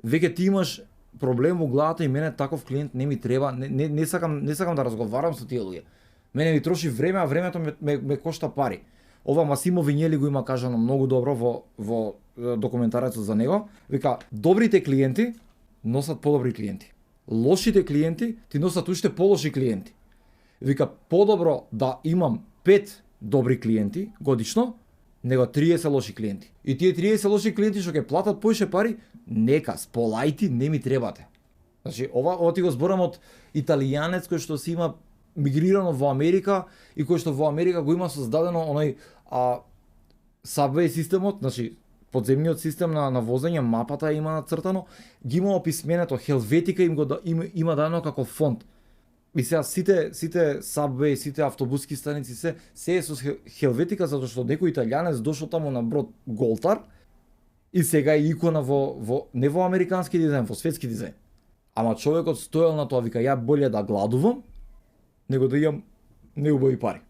Веќе ти имаш проблем во главата и мене таков клиент не ми треба, не сакам да разговарам со тие луѓе. Мене ми троши време, а времето ме кошта пари. Ова Масимо Винјели го има кажано многу добро во документарецот за него. Вика, добрите клиенти носат подобри клиенти. Лошите клиенти ти носат уште полоши клиенти. Вика, подобро да имам 5 добри клиенти годишно, него 30 лоши клиенти. И тие 30 лоши клиенти што ќе платат поише пари, нека, сполајти, не ми требате. Значи, ова ти го зборам од италијанец кој што си има мигрирано во Америка и кој што во Америка го има создадено оној subway системот, значи подземниот систем на возење, мапата има нацртано, ги има описменето Хелветика има дадено како фонд. И сега сите subway, сите автобуски станици се е со Хелветика затоа што некој италијанец дошол таму на брод Голтар и сега е икона не во американски дизајн, во светски дизајн. Ама човекот стоел на тоа, вика, ја боле да гладувам него да имам неубави пари.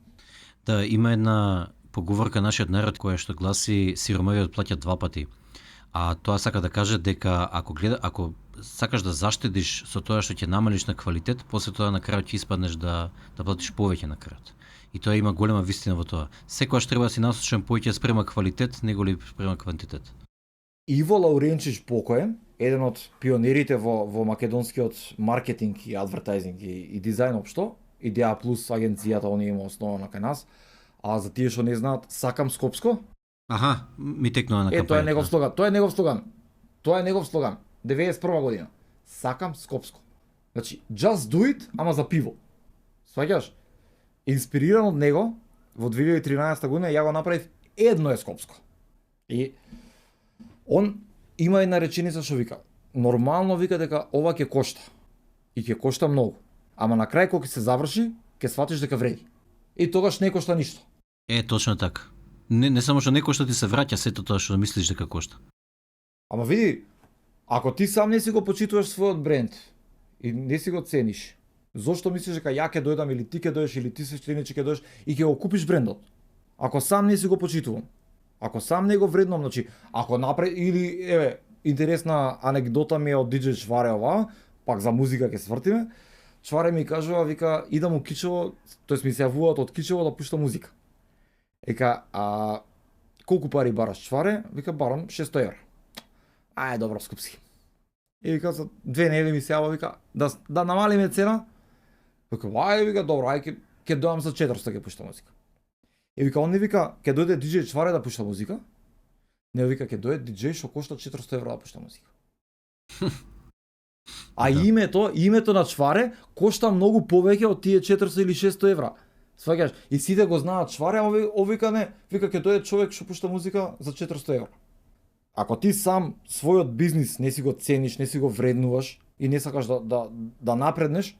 Да, има една поговорка нашиот народ која што гласи: сиромавиот плаќа два пати. А тоа сака да каже дека ако сакаш да заштедиш со тоа што ќе намалиш на квалитет, после тоа на крајот ќе испаднеш да платиш повеќе на крајот. И тоа има голема вистина во тоа. Секогаш треба да си насочен повеќе спрема квалитет него ли спрема квантитет.
Иво Лауренчич покоен, еден од пионерите во македонскиот маркетинг и адвертајзинг и дизајн општо, Идеја Плюс агенцијата оние има основа кај нас. А за тие што не знаат, сакам Скопско.
Аха, ми текнува на кампањата.
Тоа е негов слоган. Тоа е негов слоган. 91 година. Сакам Скопско. Значи, just do it, ама за пиво. Сваќаш? Инспириран од него, во 2013 година ја го направив едно е Скопско. И он има една реченица што вика: нормално вика дека ова ќе кошта. И ќе кошта многу. Ама на крај кога ќе се заврши, ќе сватиш дека вреди. И тогаш не кошта ништо.
Точно така. Не само што не кошта, ти се враќа сето тоа што мислиш дека кошта.
Ама види, ако ти сам не си го почитуваш својот бренд и не си го цениш, зошто мислиш дека ја ќе дојдам или ти ќе дојдеш или ти се члени ќе дојдеш и ќе го купиш брендот? Ако сам не си го почитувам, ако сам не го вреднувам, значи ако направи или еве интересна анегдота ми е од диџеј Шваре ова, пак за музика ќе свртиме. Шваре ми кажува, вика, идам у Кичево, тоест ми се јавуваат од Кичево да пушта музика. Ека, колку пари бараш Шваре? Вика, барам 600 евра. Ај, добро, скуп си. И вика, за 2 недели ми се јава, вика, да намалиме цена. Вика, ај, вика, добро, ај, ќе дојам за 400 ќе пушта музика. И вика, он не вика, ќе дојде диџеј Шваре да пушта музика. Не вика, ќе дојде диџеј што кошта 400 евра да пушта музика. А
Да.
името на Шваре кошта многу повеќе од тие 400 или 600 евра. Сваќаш? И сите го знаат Шваре, а вика не, вика ќе дојде човек што пушта музика за 400 евра. Ако ти сам својот бизнис не си го цениш, не си го вреднуваш и не сакаш да напреднеш,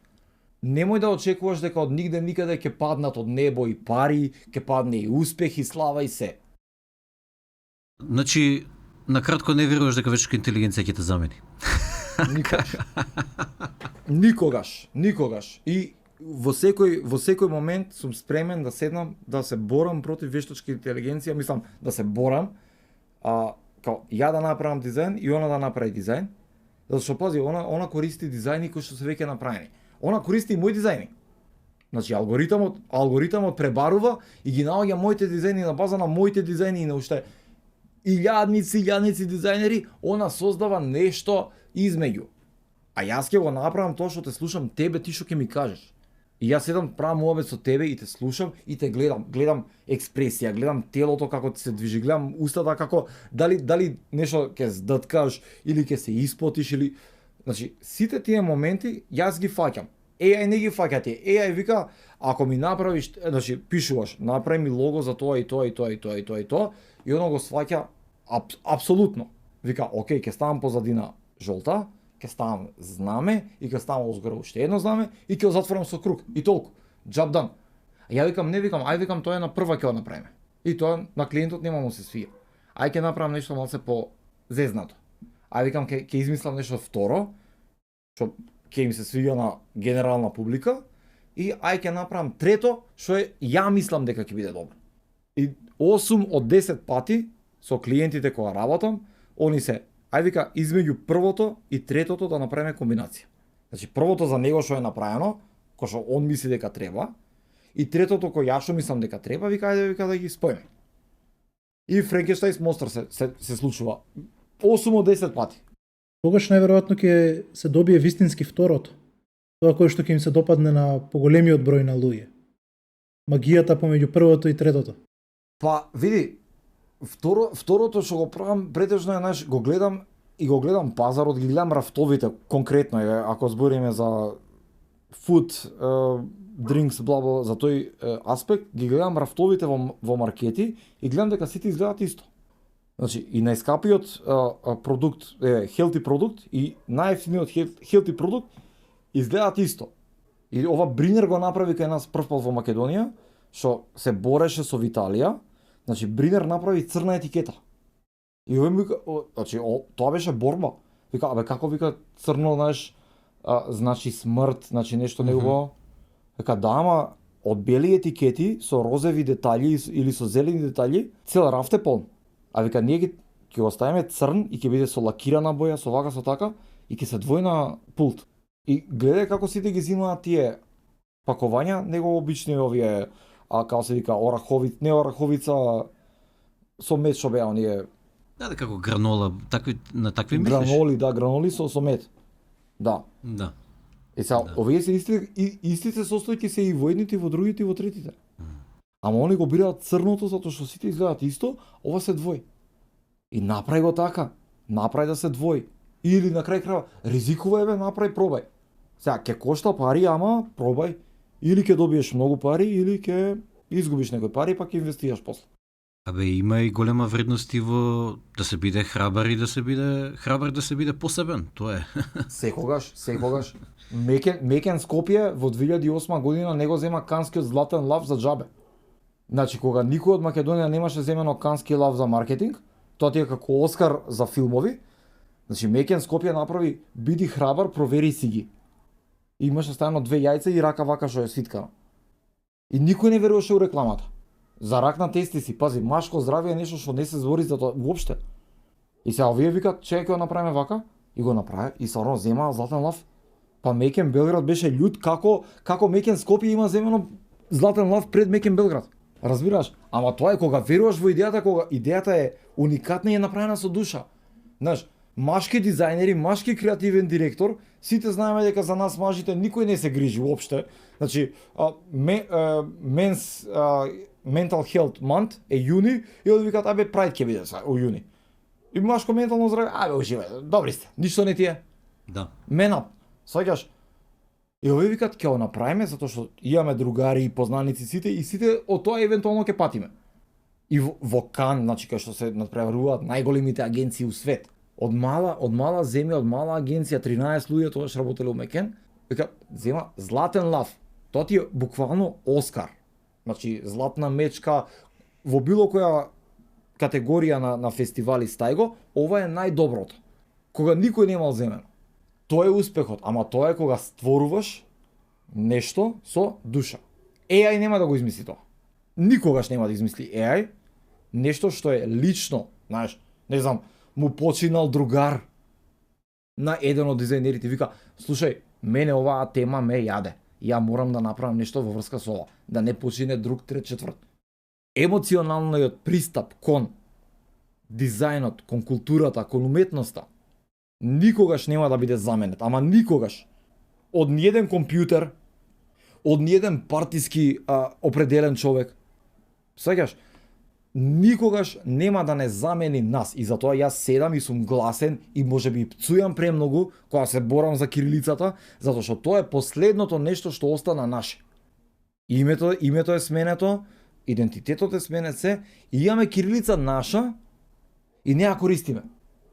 немој да очекуваш дека од нигде никаде ќе паднат од небо и пари, ќе падне и успех и слава и се.
Значи, на кратко не веруваш дека вештачка интелигенција ќе те замени.
Никогаш. Никогаш. И во секој момент сум спремен да седнам, да се борам против вештачка интелигенција, мислам да се борам, као ја да направам дизајн и она да направи дизајн, затоа што пази, она користи дизајни кои што се веќе направени. Она користи и мои дизајни. Значи алгоритамот пребарува и ги наоѓа моите дизајни на база на моите дизајни и на уште илјадници дизајнери, она создава нешто измеѓу. А јас ќе го направам тоа што те слушам тебе, ти што ќе ми кажеш. И јас седам правам муабет со тебе и те слушам и те гледам експресија, гледам телото како ти се движи, гледам устата како дали нешто ќе здткаш или ќе се испотиш или значи сите тие моменти јас ги фаќам. AI не ги фаќа тие. AI вика ако ми направиш, значи пишуваш, направи ми лого за тоа и тоа и тоа и тоа и тоа и тоа и оно го сваќа апсолутно. Вика, окей, ќе ставам позадина жолта, ќе ставам знаме и ќе ставам озгоре уште едно знаме и ќе го затворам со круг и толку. Job done. А ја викам, не викам, ај викам тоа е на прва ќе го направиме. И тоа на клиентот нема му се свија. Ај ќе направам нешто малце по зезнато. Ај викам ќе измислам нешто второ, што ќе им се свиѓа на генерална публика и ај ќе направам трето што е ја мислам дека ќе биде добро. И 8 од 10 пати со клиентите кога работам, они се ај вика измеѓу првото и третото да направиме комбинација. Значи првото за него што е направено, кој што он мисли дека треба, и третото кој ја што мислам дека треба, вика ајде вика да ги споиме. И Франкенштајнс монстр се случува 8 од 10 пати.
Тогаш најверојатно ќе се добие вистински второто. Тоа кое што ќе им се допадне на поголемиот број на луѓе. Магијата помеѓу првото и третото.
Па, види, второто што го правам претежно е, знаеш, го гледам пазарот, ги гледам рафтовите конкретно, ако збориме за food, drinks, бла, за тој аспект, ги гледам рафтовите во маркети и гледам дека сите изгледаат исто. Значи, и најскапиот продукт е healthy продукт и најефтиниот healthy продукт изгледаат исто. И ова Бринер го направи кај нас првпат во Македонија, што се бореше со Виталија. Значи Бринер направи црна етикета. И овој ми вика, значи тоа беше борба. Вика, абе како вика црно, знаеш, значи смрт, значи нешто неубаво. Вика, да, ама од бели етикети со розови детали или со зелени детали, цел рафт е полн. А вика, ние ќе го ставиме црн и ќе биде со лакирана боја, со вака, со така, и ќе се двојна пулт. И гледај како сите ги зимаат тие пакувања, него обични овие, како се вика, не ораховица, со мед што беа оние.
Да, како гранола, на такви мислиш?
Граноли со мед. Да.
Да.
Е сега, овие се истите состојки се и во едните, и во другите, и во третите. Ама они го бираат црното затоа што сите изгледаат исто, ова се двој. И направи го така, направи да се двој. Или на крај крајва, ризикувај бе, направи, пробај. Сега, ќе кошта пари, ама пробај. Или ќе добиеш многу пари, или ќе изгубиш некои пари, па ќе инвестираш после.
Абе, има и голема вредност и во да се биде храбар и да се биде посебен, тоа е.
Секогаш. Мекен Скопје во 2008 година него зема канскиот златен лав за џабе. Значи, кога никој од Македонија немаше земено Кански лав за маркетинг, тоа ти е како Оскар за филмови, значи Мекен Скопје направи биди храбар, провери си ги. И имаше ставено 2 јајца и рака вака што е свиткана. И никој не веруваше у рекламата. За рак на тести си, пази, машко здравје е нешто што не се збори за тоа воопште. И сега овие викат, чекај ќе го направиме вака, и го направи, и стварно зема златен лав. Па Мекен Белград беше људ како Мекен Скопје има земено златен лав пред Мекен Белград. Разбираш? Ама тоа е кога веруваш во идејата, кога идејата е уникатна и е направена со душа. Знаеш, машки дизајнери, машки креативен директор, сите знаеме дека за нас мажите никој не се грижи воопште. Значи, Men's Mental Health Month е јуни и од викат абе Pride ќе биде у јуни. И машко ментално здравје, абе уживај, добри сте, ништо не ти е.
Да.
Менап, сваќаш? И овие викат ќе го направиме затоа што имаме другари и познаници сите и сите од тоа евентуално ќе патиме. И во Кан, значи кај што се надпреваруваат најголемите агенции у свет. Од мала земја, од мала агенција, 13 луѓе тоа што работеле у Мекен, вика зема златен лав. Тоа ти е буквално Оскар. Значи златна мечка во било која категорија на фестивали стајго, ова е најдоброто. Кога никој немал земено. Тоа е успехот, ама тоа е кога створуваш нешто со душа. AI нема да го измисли тоа. Никогаш нема да измисли AI нешто што е лично, знаеш, не знам, му починал другар на еден од дизајнерите вика, слушај, мене оваа тема ме јаде. Ја морам да направам нешто во врска со ова, да не почине друг, трет, четврт. Емоционалниот пристап кон дизајнот, кон културата, кон уметноста никогаш нема да биде заменет, ама никогаш. Од ниеден компјутер, од ниеден партиски определен човек. Сеќаш, никогаш нема да не замени нас и затоа јас седам и сум гласен и можеби пцујам премногу кога се борам за кирилицата, затоа што тоа е последното нешто што остана наше. Името е сменето, идентитетот е сменет се и имаме кирилица наша и не ја користиме.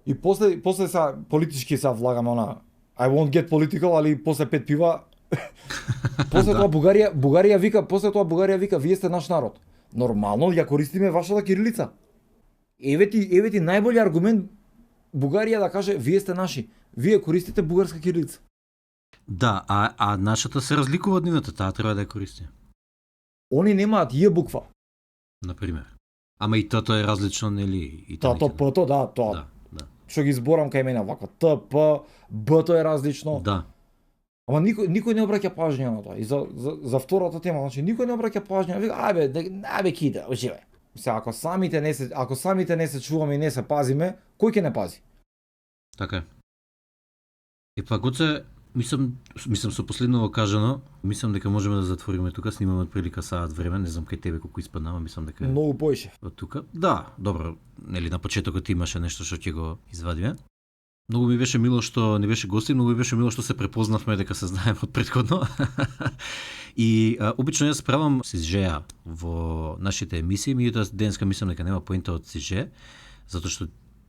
И после са политички се влагаме она I won't get political, али после 5 пива после тоа Бугарија вика вие сте наш народ. Нормално ја користиме вашата кирилица. Еве ти најбољи аргумент Бугарија да каже вие сте наши. Вие користите бугарска кирилица.
Да, а нашата се разликува од нивната, таа треба да ја користи.
Они немаат Ј буква.
Например. Ама и тото е различно, нели? И
Тото П-то, да, тоа.
Да.
Што ги зборам кај мене вака Т, П, Б-то е различно.
Да.
Ама никој не обраќа паžња на тоа. И за втората тема, значи никој не обраќа паžња, вика ајбе кида, уживај. Сега ако самите не се чуваме и не се пазиме, кој ќе не пази?
Така е. И па Гоце, мислам со последново кажано, мислам дека можеме да затвориме тука, снимаме отприлика саат време, не знам кај тебе колку испадна, ама мислам дека
многу поише.
од тука. Да, добро, нели на почетокот имаше нешто што ќе го извадиме. Многу ми беше мило што не беше гости, многу ми беше мило што се препознавме дека се знаеме од претходно. И обично јас правам сижеја во нашите емисии, меѓутоа денеска мислам дека нема поинта од сиже, затоа што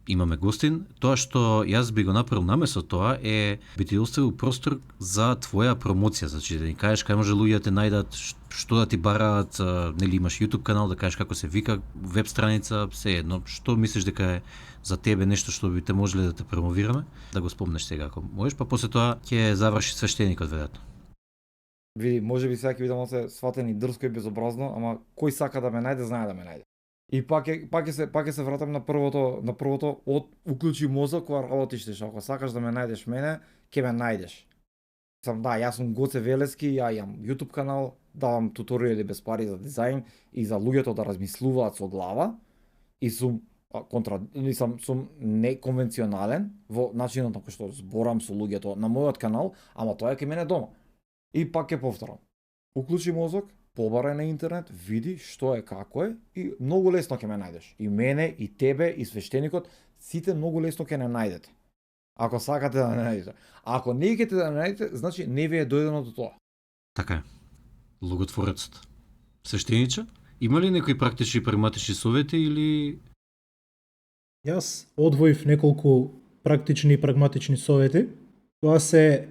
имаме гостин. Тоа што јас би го направил наместо тоа е би ти оставил простор за твоја промоција, значи да ни кажеш кај може луѓе да те најдат, што да ти бараат, нели имаш YouTube канал, да кажеш како се вика, веб страница, се едно, што мислиш дека е за тебе нешто што би те можеле да те промовираме, да го спомнеш сега ако можеш, па после тоа ќе заврши свештеникот веројатно.
Види, можеби сега ќе бидам се сватен и дрско и безобразно, ама кој сака да ме најде, знае да ме најде. И пак ќе се вратам на првото од уклучи мозок кога работиш, ако сакаш да ме најдеш мене, ќе ме најдеш. Јас сум Гоце Велески, ја имам YouTube канал, давам туторијали без пари за дизајн и за луѓето да размислуваат со глава и сум сум неконвенционален во начинот на кој што зборам со луѓето на мојот канал, ама тоа е кај мене дома. И пак ќе повторам. Уклучи мозок, побарај на интернет, види што е, како е и многу лесно ќе ме најдеш. И мене, и тебе, и свештеникот, сите многу лесно ќе не најдете. Ако сакате да не најдете. А ако не икете да не најдете, значи не ви е дојдено до тоа.
Така е. Логотворецот. Свештениче, има ли некои практични прагматични совети или
Јас одвоив неколку практични и прагматични совети. Тоа се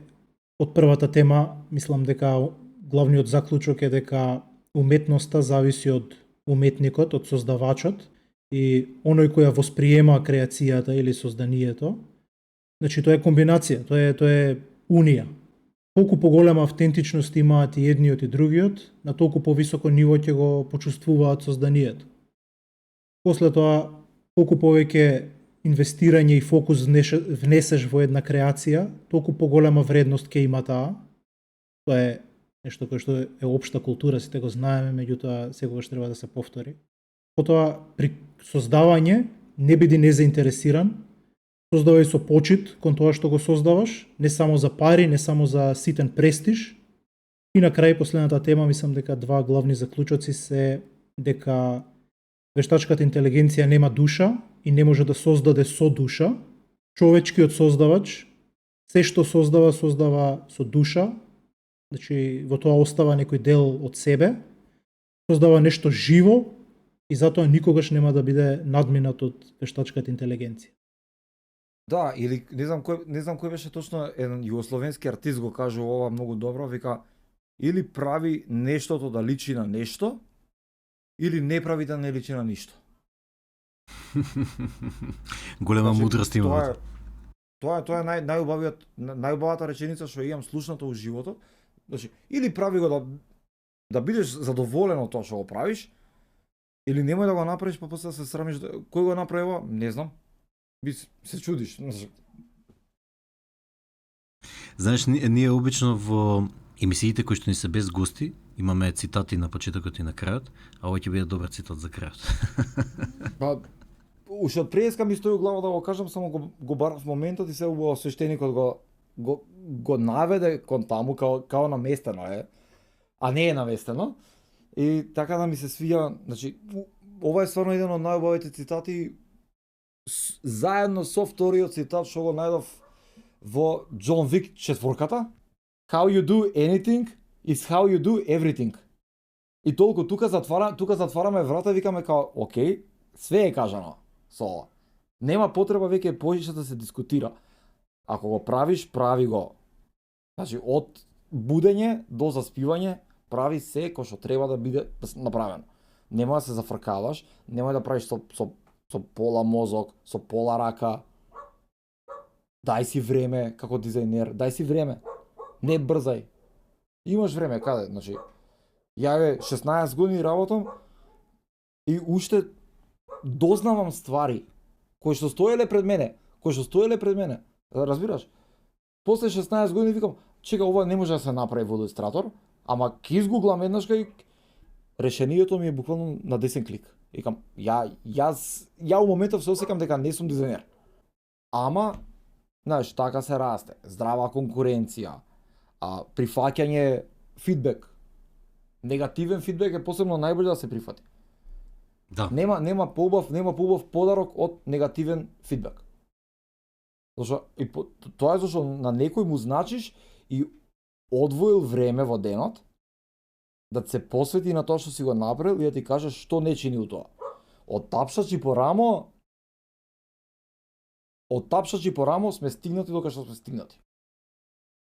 од првата тема, мислам дека главниот заклучок е дека уметноста зависи од уметникот, од создавачот и оној кој ја восприема креацијата или созданието. Значи тоа е комбинација, тоа е унија. Колку поголема автентичност имаат и едниот и другиот, на толку повисоко ниво ќе го почувствуваат созданието. После тоа, колку повеќе инвестирање и фокус внесеш во една креација, толку поголема вредност ќе има таа. Тоа е нешто кое што е општа култура, сите го знаеме, меѓутоа секогаш треба да се повтори. Потоа, при создавање, не биди незаинтересиран, создавај со почит кон тоа што го создаваш, не само за пари, не само за ситен престиж. И на крај, последната тема, мислам дека два главни заклучоци се дека вештачката интелигенција нема душа и не може да создаде со душа. Човечкиот создавач, се што создава со душа, значи во тоа остава некој дел од себе, создава нешто живо и затоа никогаш нема да биде надминат од вештачката интелигенција.
Да, или не знам кој беше точно еден југословенски артист го кажува ова многу добро, вика или прави нештото да личи на нешто, или не прави да не личи на ништо.
Голема мудрост има во тоа.
Тоа е најубавата реченица што имам слушнато во животот. Значи, или прави го да бидеш задоволен од тоа што го правиш, или немој да го направиш, па после да се срамиш кој го направи, не знам. Би се чудиш.
Знаеш, ние обично во емисиите кои што ни се без гости, имаме цитати на почетокот и на крајот, а овој ќе биде добар цитат за крајот.
Па, уште од преска ми стои у глава да го кажам, само го барав моментот и се убаво свештеникот го наведе кон таму као наместено е, а не е наместено. И така да ми се свија, значи, ова е стварно еден од најубавите цитати, заедно со вториот цитат што го најдов во Джон Вик 4-ката. How you do anything is how you do everything. И толку тука затвараме врата и викаме као, окей, све е кажано со ова. Нема потреба веќе повеќе да се дискутира. Ако го правиш, прави го. Значи, од будење до заспивање, прави се кој што треба да биде направено. Нема да се зафркаваш, нема да правиш со пола мозок, со пола рака. Дај си време како дизајнер, дај си време. Не брзај. Имаш време, каде? Значи, ја 16 години работам и уште дознавам ствари кои што стоеле пред мене. Разбираш? После 16 години викам, чека, ова не може да се направи во илустратор, ама ќе изгуглам еднаш кај решението ми е буквално на десен клик. Викам, ја у моментов се осекам дека не сум дизајнер. Ама, знаеш, така се расте. Здрава конкуренција, прифаќање фидбек. Негативен фидбек е посебно најболе да се прифати.
Да.
Нема поубав подарок од негативен фидбек. Тоа е зашто на некој му значиш и одвоил време во денот да се посвети на тоа што си го направил и да ти каже што не чини у тоа. Оттапшачи по рамо сме стигнати дока што сме стигнати.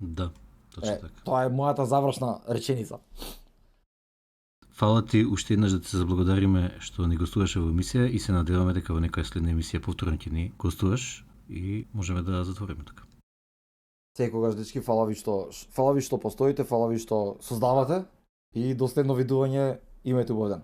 Да, точно така.
Тоа е мојата завршна реченица.
Фала ти уште еднаш да ти се заблагодариме што ни гостуваше во емисија и се надеваме дека во некоја следна емисија повторно ќе ни гостуваш и можеме да затвориме така.
Секогаш, дечки, фала ви што постоите, фала ви што создавате и до следно видување, имајте убав ден.